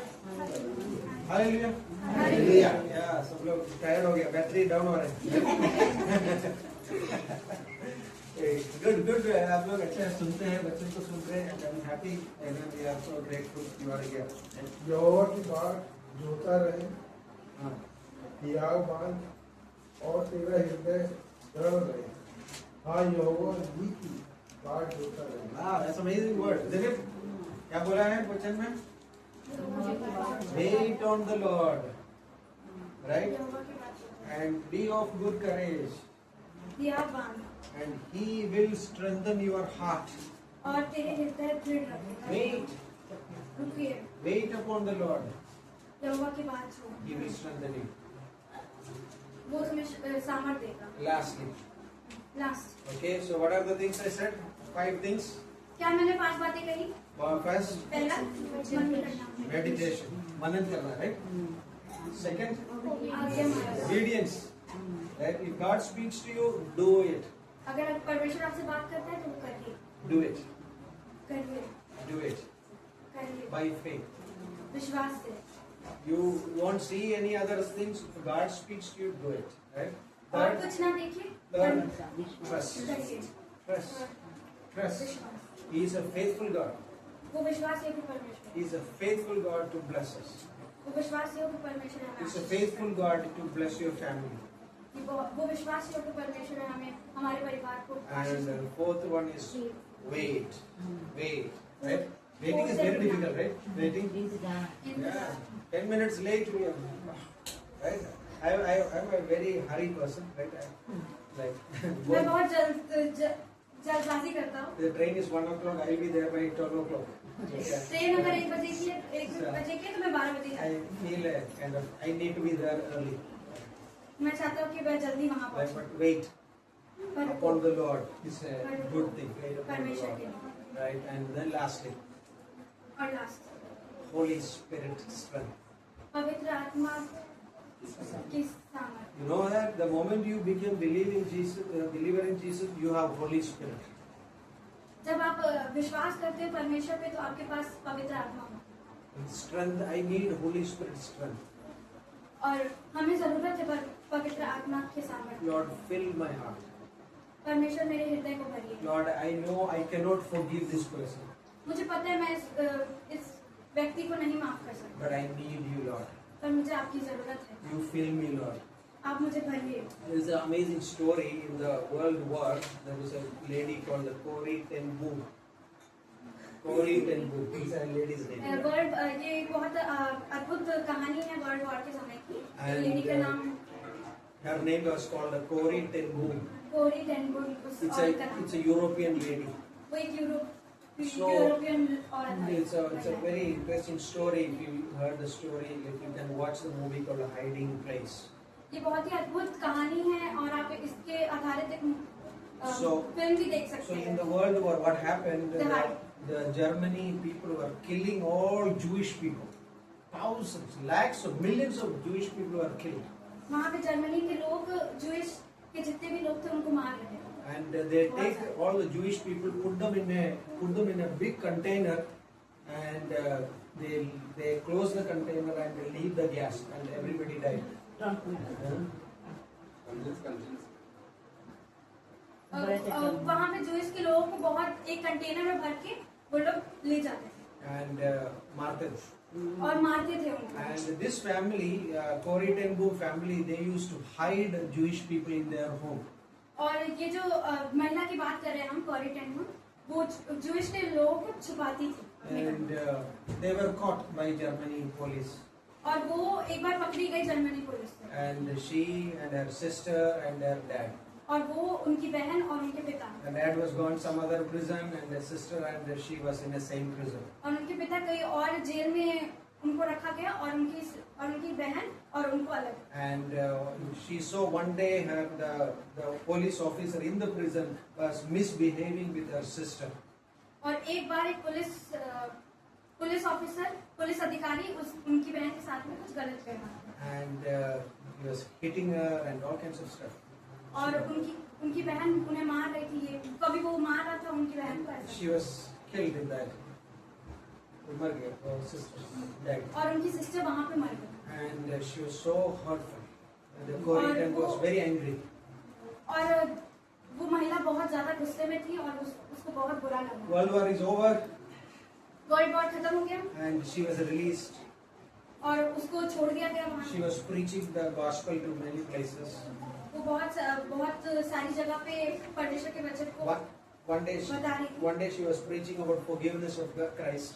Hallelujah. Hallelujah. Yeah, सब लोग टायर हो गया, बैटरी डाउन हो रहे हैं। Good. आप लोग अच्छा सुनते हैं, बच्चों को सुन रहे हैं। I'm happy and we are so grateful you are here. यहोवा की बाट जोता रहे, हाँ, हियाव बांध और तेरा हृदय दृढ़ रहे। हाँ, यहोवा जी की बाट जोता रहे। wow, that's amazing word. देखिए क्या बोला है वचन में? Wait on the Lord, right? And be of good courage, दिया बांध and He will strengthen your heart. और तेरे हृदय दृढ़ रखेगा। रुकिए, Wait upon the Lord. यहोवा की बात सुनो, He will strengthen you. वो तुम्हें सामर्थ देगा। Lastly, last, okay. So what are the things I said? 5 things. क्या मैंने 5 बातें कही? First, पहला, मनन करना। meditation, मनन करना, right? Second, आज्ञा मानना। obedience. Right? If God speaks to you, do it. अगर परमेश्वर आपसे बात करता है तो वो करिए, Do it. करिए, Do it. करिए, By faith. विश्वास से। You won't see any other things. If God speaks to you, do it. Right? और Third, कुछ ना देखिए, third, trust. करिए, Trust. Trust. विश्वास। He is a faithful God. वो विश्वास योग्य परमेश्वर He है। is a faithful God to bless us. वो विश्वास योग्य परमेश्वर है He is a हमें। faithful God to bless your family. वो विश्वास योग्य परमेश्वर है हमें, हमारे परिवार को आशीष And they. the fourth one is wait. Wait. Right? Waiting is very difficult, right? Waiting. इंतजार। Yeah. 10 minutes late we are. Right? I'm a very hurry person, right? Like, मैं बहुत जल्दबाजी करता हूँ। the train is 1 o'clock, I'll be there by 12 o'clock. Train अगर 1 बजे की है तो मैं 12 बजे I feel kind of, I need to be there early. मैं चाहता हूँ कि मैं जल्दी वहाँ Right? पहुँचूँ। But wait upon the Lord is a good thing. Wait upon the परमेश्वर Lord. के लिए। Right? And then lastly, और लास्ट Holy Spirit strength. पवित्र आत्मा की सामर्थ। You know that the moment you become believer in Jesus, you have Holy Spirit. जब आप विश्वास करते हो परमेश्वर पे तो आपके पास पवित्र आत्मा हो। And strength, I need Holy Spirit strength. और हमें जरूरत है पवित्र आत्मा के सामर्थ। Lord, fill my heart. परमेश्वर मेरे हृदय को भरिए। Lord, I know I cannot forgive this person, मुझे पता है मैं इस व्यक्ति को नहीं माफ कर सकता, but I need you, Lord. पर मुझे आपकी जरूरत है। You fill me, Lord. आप मुझे भरिए। There is an amazing story in the world war. There was a lady called Corrie ten Boom. Corrie ten Boom. It's a lady's name. World ये बहुत अद्भुत कहानी है वर्ल्ड वॉर के समय की। And, लेडी का नाम Her name was called Corrie ten Boom. Kori ten boom उस औरत का नाम। It's a European lady. वो एक So, यूरोपियन औरत है। It's a very interesting story. If you heard the story, if you can watch the movie called Hiding Place. ये बहुत ही अद्भुत कहानी है और आप इसके आधारित एक फिल्म भी देख सकते So हैं। in the world war, what happened? The Hide. The Germany people were killing all Jewish people. Thousands, lakhs of millions of Jewish people were killed. वहाँ पे जर्मनी के लोग जूइश के जितने भी लोग थे उनको मार रहे थे। And they take all the Jewish people, put them in a big container, and they close the container and they leave the gas, and everybody died. वहाँ पे जूइश के लोगों को बहुत एक कंटेनर में भर के वो लोग ले जाते थे And martyrs. और मारते थे उनको। And this family, Corrie ten Boom family, they used to hide Jewish people in their home. और ये जो महिला की बात कर रहे हैं हम कोरी टेन बूम, वो जूइश के लोगों को छुपाती थी अपने घर And में। they were caught by Germany police. और वो एक बार पकड़ी गई जर्मनी पुलिस से। And she and her sister and her dad. और वो उनकी बहन और उनके पिता। Her dad was gone some other prison, and her sister and she was in the same prison. और उनके पिता कहीं और जेल में उनको रखा गया और उनकी बहन और उनको अलग। And she saw one day the police officer in the prison was misbehaving with her sister. और एक बार एक पुलिस ऑफिसर, पुलिस अधिकारी उनकी बहन के साथ में कुछ गलत कर रहा था। And he was hitting her and all kinds of stuff. और उनकी बहन उन्हें मार रही थी। ये कभी वो मार रहा था उनकी बहन को ऐसा। She was killed in that. मर गया, her sister died. और उनकी सिस्टर वहाँ पे मर गई। And she was so hurtful. And the Corrie was very angry. और वो महिला बहुत ज्यादा गुस्से में थी और उसको बहुत बुरा लगा। World War is over. World war खत्म हो गया And she was released. और उसको छोड़ दिया गया वहाँ। She was preaching the gospel to many places. वो बहुत सारी जगह पे परमेश्वर के वचन को One day she was preaching about forgiveness of Christ.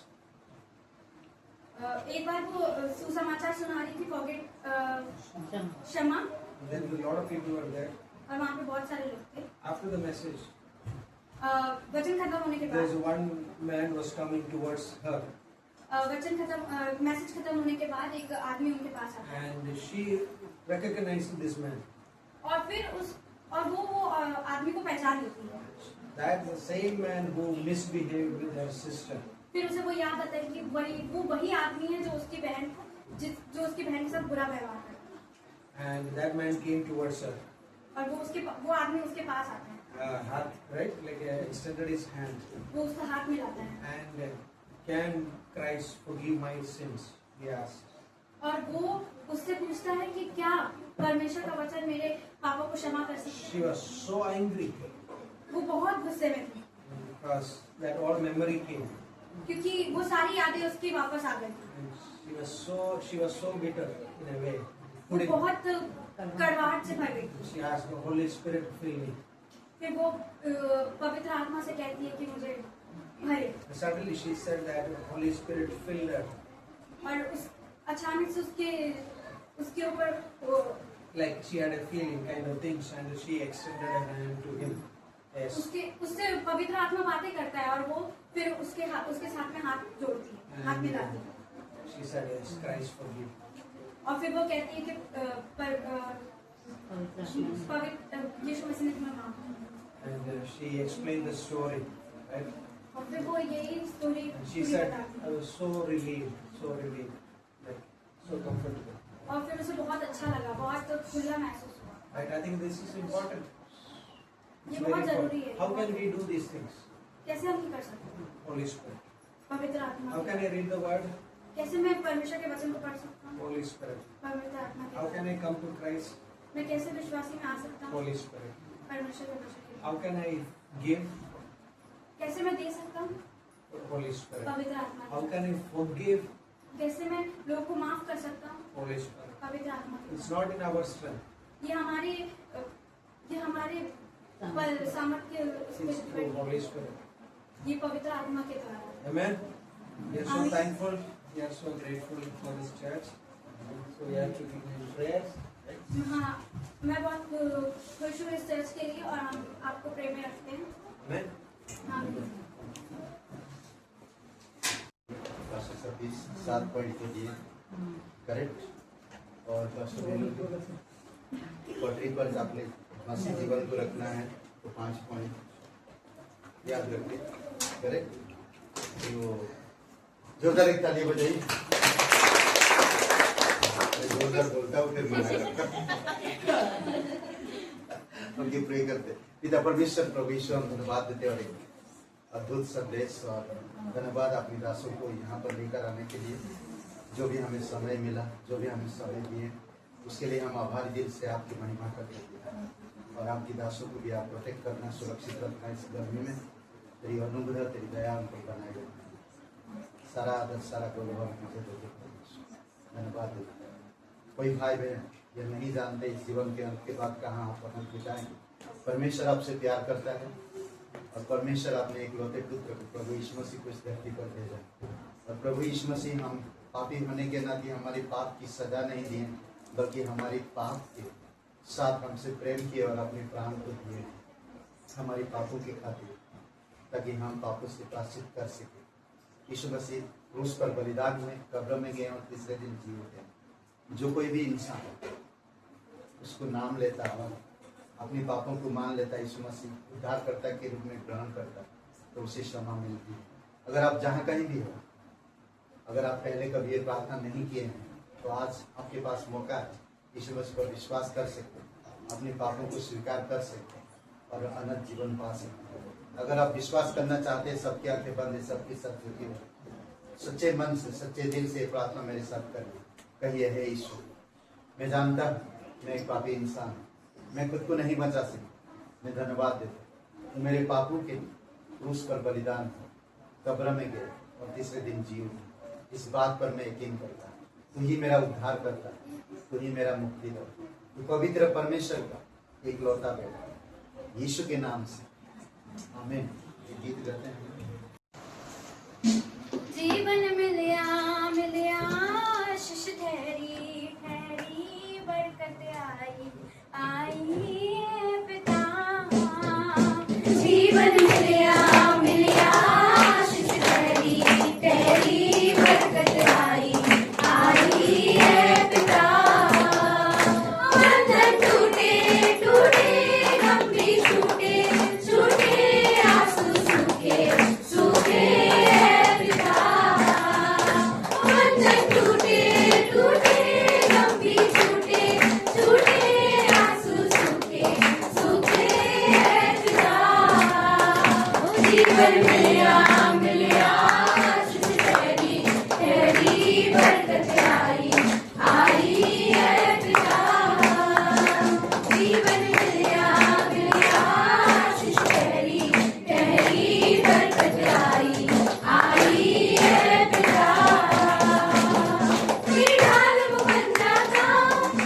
एक बार वो सुसमाचार सुना रही थी फॉरगेट क्षमा। Then a lot of people were there. और वहाँ पे बहुत सारे लोग थे। After the message, वचन खत्म होने के there's बाद one man was coming towards her. Message खत्म होने के बाद एक आदमी उनके पास आता है। And she recognized this man. और फिर वो आदमी को पहचान लेती है। That's the same man who misbehaved with her sister. फिर उसे वो याद आता है कि वो वही आदमी है जो उसकी बहन के साथ बुरा व्यवहार करता है। And that man came towards her. और वो आदमी उसके पास आता है। Hath, right? Like extended his hand. वो उसका हाथ मिलाता है। And can Christ forgive my sins? He asked. और वो उससे पूछता है कि क्या परमेश्वर का वचन मेरे पापों को क्षमा कर सकता है? She was so angry वो बहुत गुस्से में थी because that all memory came. क्योंकि वो सारी यादें उसकी वापस आ गई। And she was so bitter in a way. वो बहुत कड़वाहट से भर गई। She asked the Holy Spirit to fill me. फिर वो पवित्र आत्मा से कहती है कि मुझे भरे। Suddenly she said that the Holy Spirit filled her. और अचानक से उसके ऊपर like she had a feeling kind of things, and she extended her hand to him. Yes. उससे पवित्र आत्मा बातें करता है और वो फिर उसके साथ में हाथ जोड़ती है, हाथ मिलाती है। She said, yes, Christ forgive. और फिर वो कहती है कि पवित्र यीशु मसीह ने तुम्हें माफ किया। And she explained the story, right? और फिर वो यही story And she said, I was so relieved, like so comfortable. और फिर उसे बहुत अच्छा लगा, बहुत खुला महसूस हुआ। Right? I think this is important. It's ये very बहुत जरूरी important. है। How can we do these things? कैसे हम ये कर सकते हैं? Holy Spirit. पवित्र आत्मा। How can I read the word? कैसे मैं परमेश्वर के वचन को पढ़ सकता हूँ? Holy Spirit. पवित्र आत्मा के How द्वारा। can I come to Christ? मैं कैसे विश्वासी में आ सकता हूँ? Holy Spirit. परमेश्वर के वचन के How द्वारा। can I give? कैसे मैं दे सकता हूँ? Holy Spirit. पवित्र आत्मा के How द्वारा। can I forgive? कैसे मैं लोगों को माफ कर सकता हूँ? Holy Spirit. पवित्र आत्मा के It's द्वारा। not in our strength. ये हमारे सामर्थ्य It's through Holy Spirit. ये पवित्र आत्मा के द्वारा। Amen. We are so Amen. thankful. We are so grateful for this church. So we have to give him prayers. Right? हाँ, मैं बहुत खुश हूँ इस चर्च के लिए और हम आपको प्रेम में रखते हैं। Amen. हाँ, पास्टर सतीश 7 पॉइंट के दिए करेक्ट, और पटरी पर अपने मसीह जीवन को रखना है तो 5 पॉइंट याद रखिए करेक्ट। तो जोरदार एक ताली बजाइए, जोरदार बोलता हूँ फिर मना करता उनकी प्रे करते। पिता परमेश्वर प्रभु ईश्वर हम धन्यवाद देते और एक अद्भुत संदेश और धन्यवाद अपनी दासों को यहाँ पर लेकर आने के लिए, जो भी हमें समय मिला, जो भी हमें समय दिए, उसके लिए हम आभारी दिल से आपकी महिमा करते हैं। और आपकी दासों को भी आप प्रोटेक्ट करना, सुरक्षित रखना इस गर्मी में। तेरी अनुग्रह, तेरी दया उनको बनाए रखना। सारा आदर, सारा गौरव मुझे देते धन्यवाद देते हैं। कोई भाई बहन ये नहीं जानते इस जीवन के अंत के बाद कहाँ आप अपना बिताएंगे। परमेश्वर आपसे प्यार करता है और परमेश्वर अपने इकलौते पुत्र प्रभु यीशु मसीह को इस धरती पर भेजा। और प्रभु यीशु मसीह हम पापी होने के नाते हमारे पाप की सजा नहीं दिए, बल्कि हमारे पाप के साथ हमसे प्रेम किए और अपने प्राण को दिए हमारे पापों के खातिर, ताकि हम पापों से प्रायश्चित कर सके। यीशु मसीह क्रूस पर बलिदान हुए, कब्र में गए और तीसरे दिन जी उठे। जो कोई भी इंसान उसको नाम लेता और अपने पापों को मान लेता, यीशु मसीह उद्धारकर्ता के रूप में ग्रहण करता, तो उसे क्षमा मिलती है। अगर आप जहाँ कहीं भी हो, अगर आप पहले कभी ये प्रार्थना नहीं किए हैं, तो आज आपके पास मौका है। यीशु मसीह पर विश्वास कर सकते, अपने पापों को स्वीकार कर सकते और अनंत जीवन पा सकते। अगर आप विश्वास करना चाहते हैं, सबकी आंखें बंद है, सबकी सब झुकी हो, सच्चे मन से, सच्चे दिल से प्रार्थना मेरे साथ करिए। कहिए, हे यीशु, मैं जानता हूँ मैं एक पापी इंसान हूँ, मैं खुद को नहीं बचा सकता। मैं धन्यवाद देता हूँ मेरे पापों के क्रूस पर बलिदान था, कब्र में गए और तीसरे दिन जी उठे। इस बात पर मैं यकीन करता हूँ तू ही मेरा उद्धार करता, तू ही मेरा मुक्ति दो, तू पवित्र परमेश्वर का एक लौता बेटा, यीशु के नाम से आमीन। ये गीत गाते हैं। जीवन मिलिया आशीष ठहरी ठहरी बरकत आई है पिता। जीवन मिलिया आशीष ठहरी ठहरी बरकत आई है पिता। बंधन टूटे टूटे गम भी छूटे छूटे आंसू सूखे सूखे है पिता। बंधन टूटे टूटे गम भी छूटे छूटे आंसू सूखे सूखे है पिता। जीवन मिलिया आशीष ठहरी ठहरी बरकत आई है पिता। जीवन मिलिया आशीष ठहरी ठहरी बरकत आई है पिता। मेरी ढाल वो बन जाता,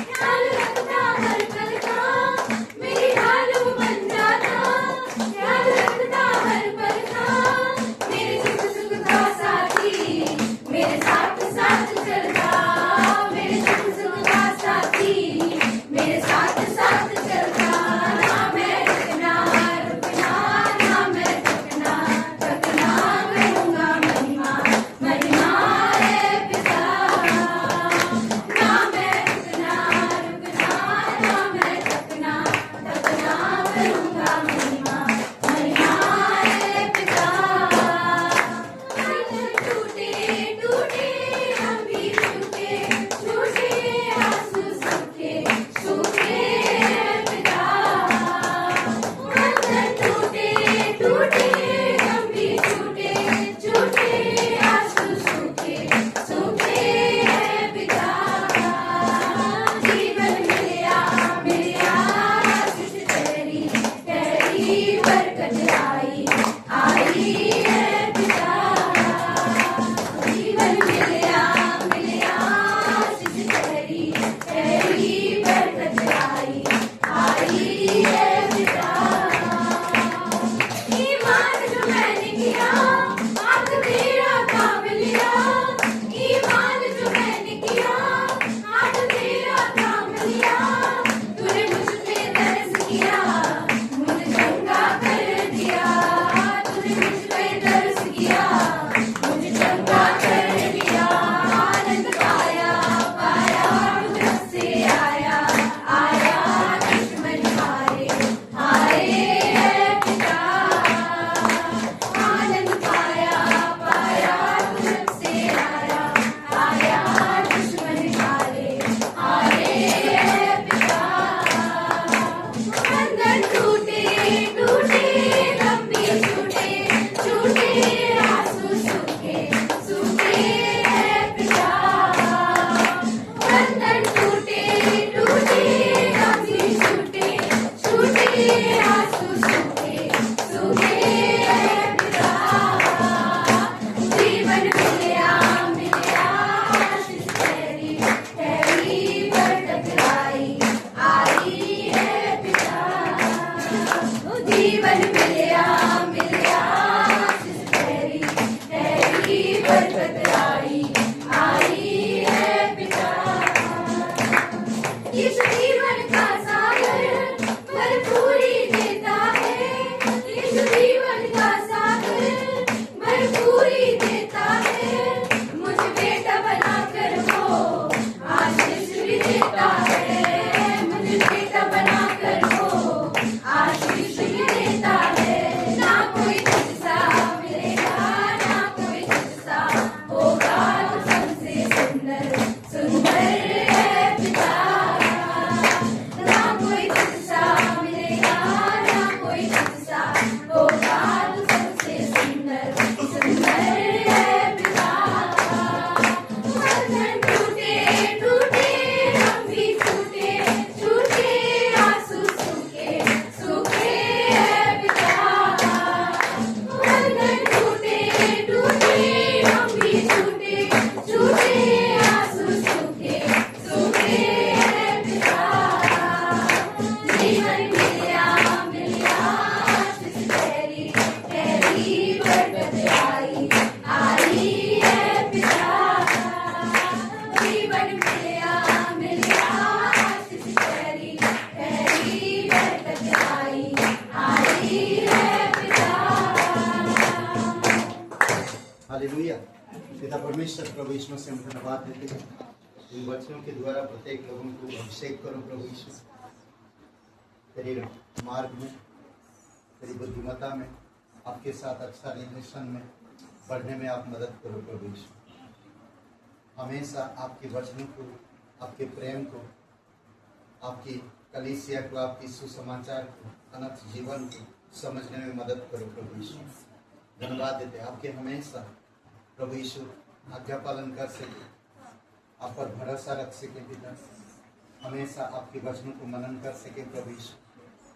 ख्याल रखता हर पल का। मेरी ढाल वो बन जाता, ख्याल रखता हर पल का। मेरे सुख सुख हालेलुया। पिता परमेश्वर प्रभु यीशु से हम धन्यवाद देते हैं। इन वचनों के द्वारा प्रत्येक लोगों को अभिषेक करो प्रभु यीशु, तेरे मार्ग में, तेरी बुद्धिमत्ता में, आपके साथ अच्छा रिलेशन में बढ़ने में आप मदद करो प्रभु यीशु। हमेशा आपके वचनों को, आपके प्रेम को, आपकी कलीसिया को, आपकी सुसमाचार को, अनंत जीवन को समझने में मदद करो प्रभु यीशु। धन्यवाद देते हैं आपके हमेशा प्रभु यीशु आज्ञा पालन कर सके, आप पर भरोसा रख सके पिता, हमेशा आपके वचनों को मनन कर सके प्रभु यीशु।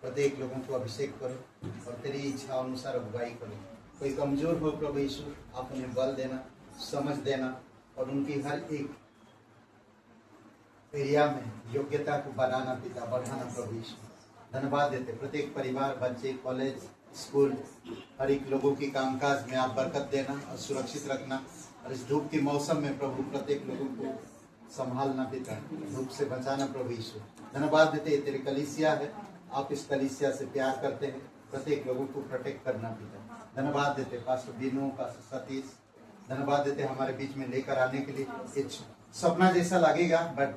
प्रत्येक लोगों को अभिषेक करो और तेरी इच्छा अनुसार अगुवाई करो। कोई कमजोर हो प्रभु यीशु, आप उन्हें बल देना, समझ देना और उनकी हर एक एरिया में योग्यता को बनाना पिता, बढ़ाना प्रभु यीशु। धन्यवाद देते प्रत्येक परिवार, बच्चे, कॉलेज, स्कूल, हर एक लोगों की कामकाज में आप बरकत देना और सुरक्षित रखना। और इस धूप के मौसम में प्रभु प्रत्येक लोगों को संभालना पिता, धूप से बचाना प्रभु यीशु। धन्यवाद देते तेरे कलीसिया है, आप इस कलीसिया से प्यार करते हैं, प्रत्येक लोगों को प्रोटेक्ट करना पिता। धन्यवाद देते पास्टर बीनू, पास्टर सतीश, धन्यवाद देते हमारे बीच में लेकर आने के लिए। एक सपना जैसा लगेगा बट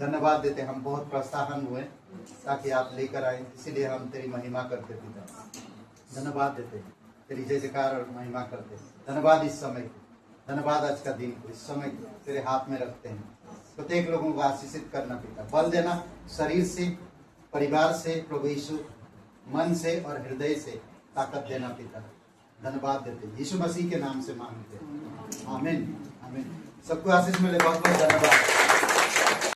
धन्यवाद देते हम बहुत प्रोत्साहन हुए ताकि आप लेकर आए, इसीलिए हम तेरी महिमा करते पिता। धन्यवाद देते तेरी जय जयकार और महिमा करते। धन्यवाद इस समय को, धन्यवाद आज का दिन को, इस समय को तेरे हाथ में रखते हैं। प्रत्येक लोगों को आशीषित करना पिता, बल देना शरीर से, परिवार से प्रभु यीशु, मन से और हृदय से ताकत देना पिता। धन्यवाद देते यीशु मसीह के नाम से मांगते हैं, आमीन आमीन। सबको आशीष मिले, बहुत बहुत धन्यवाद।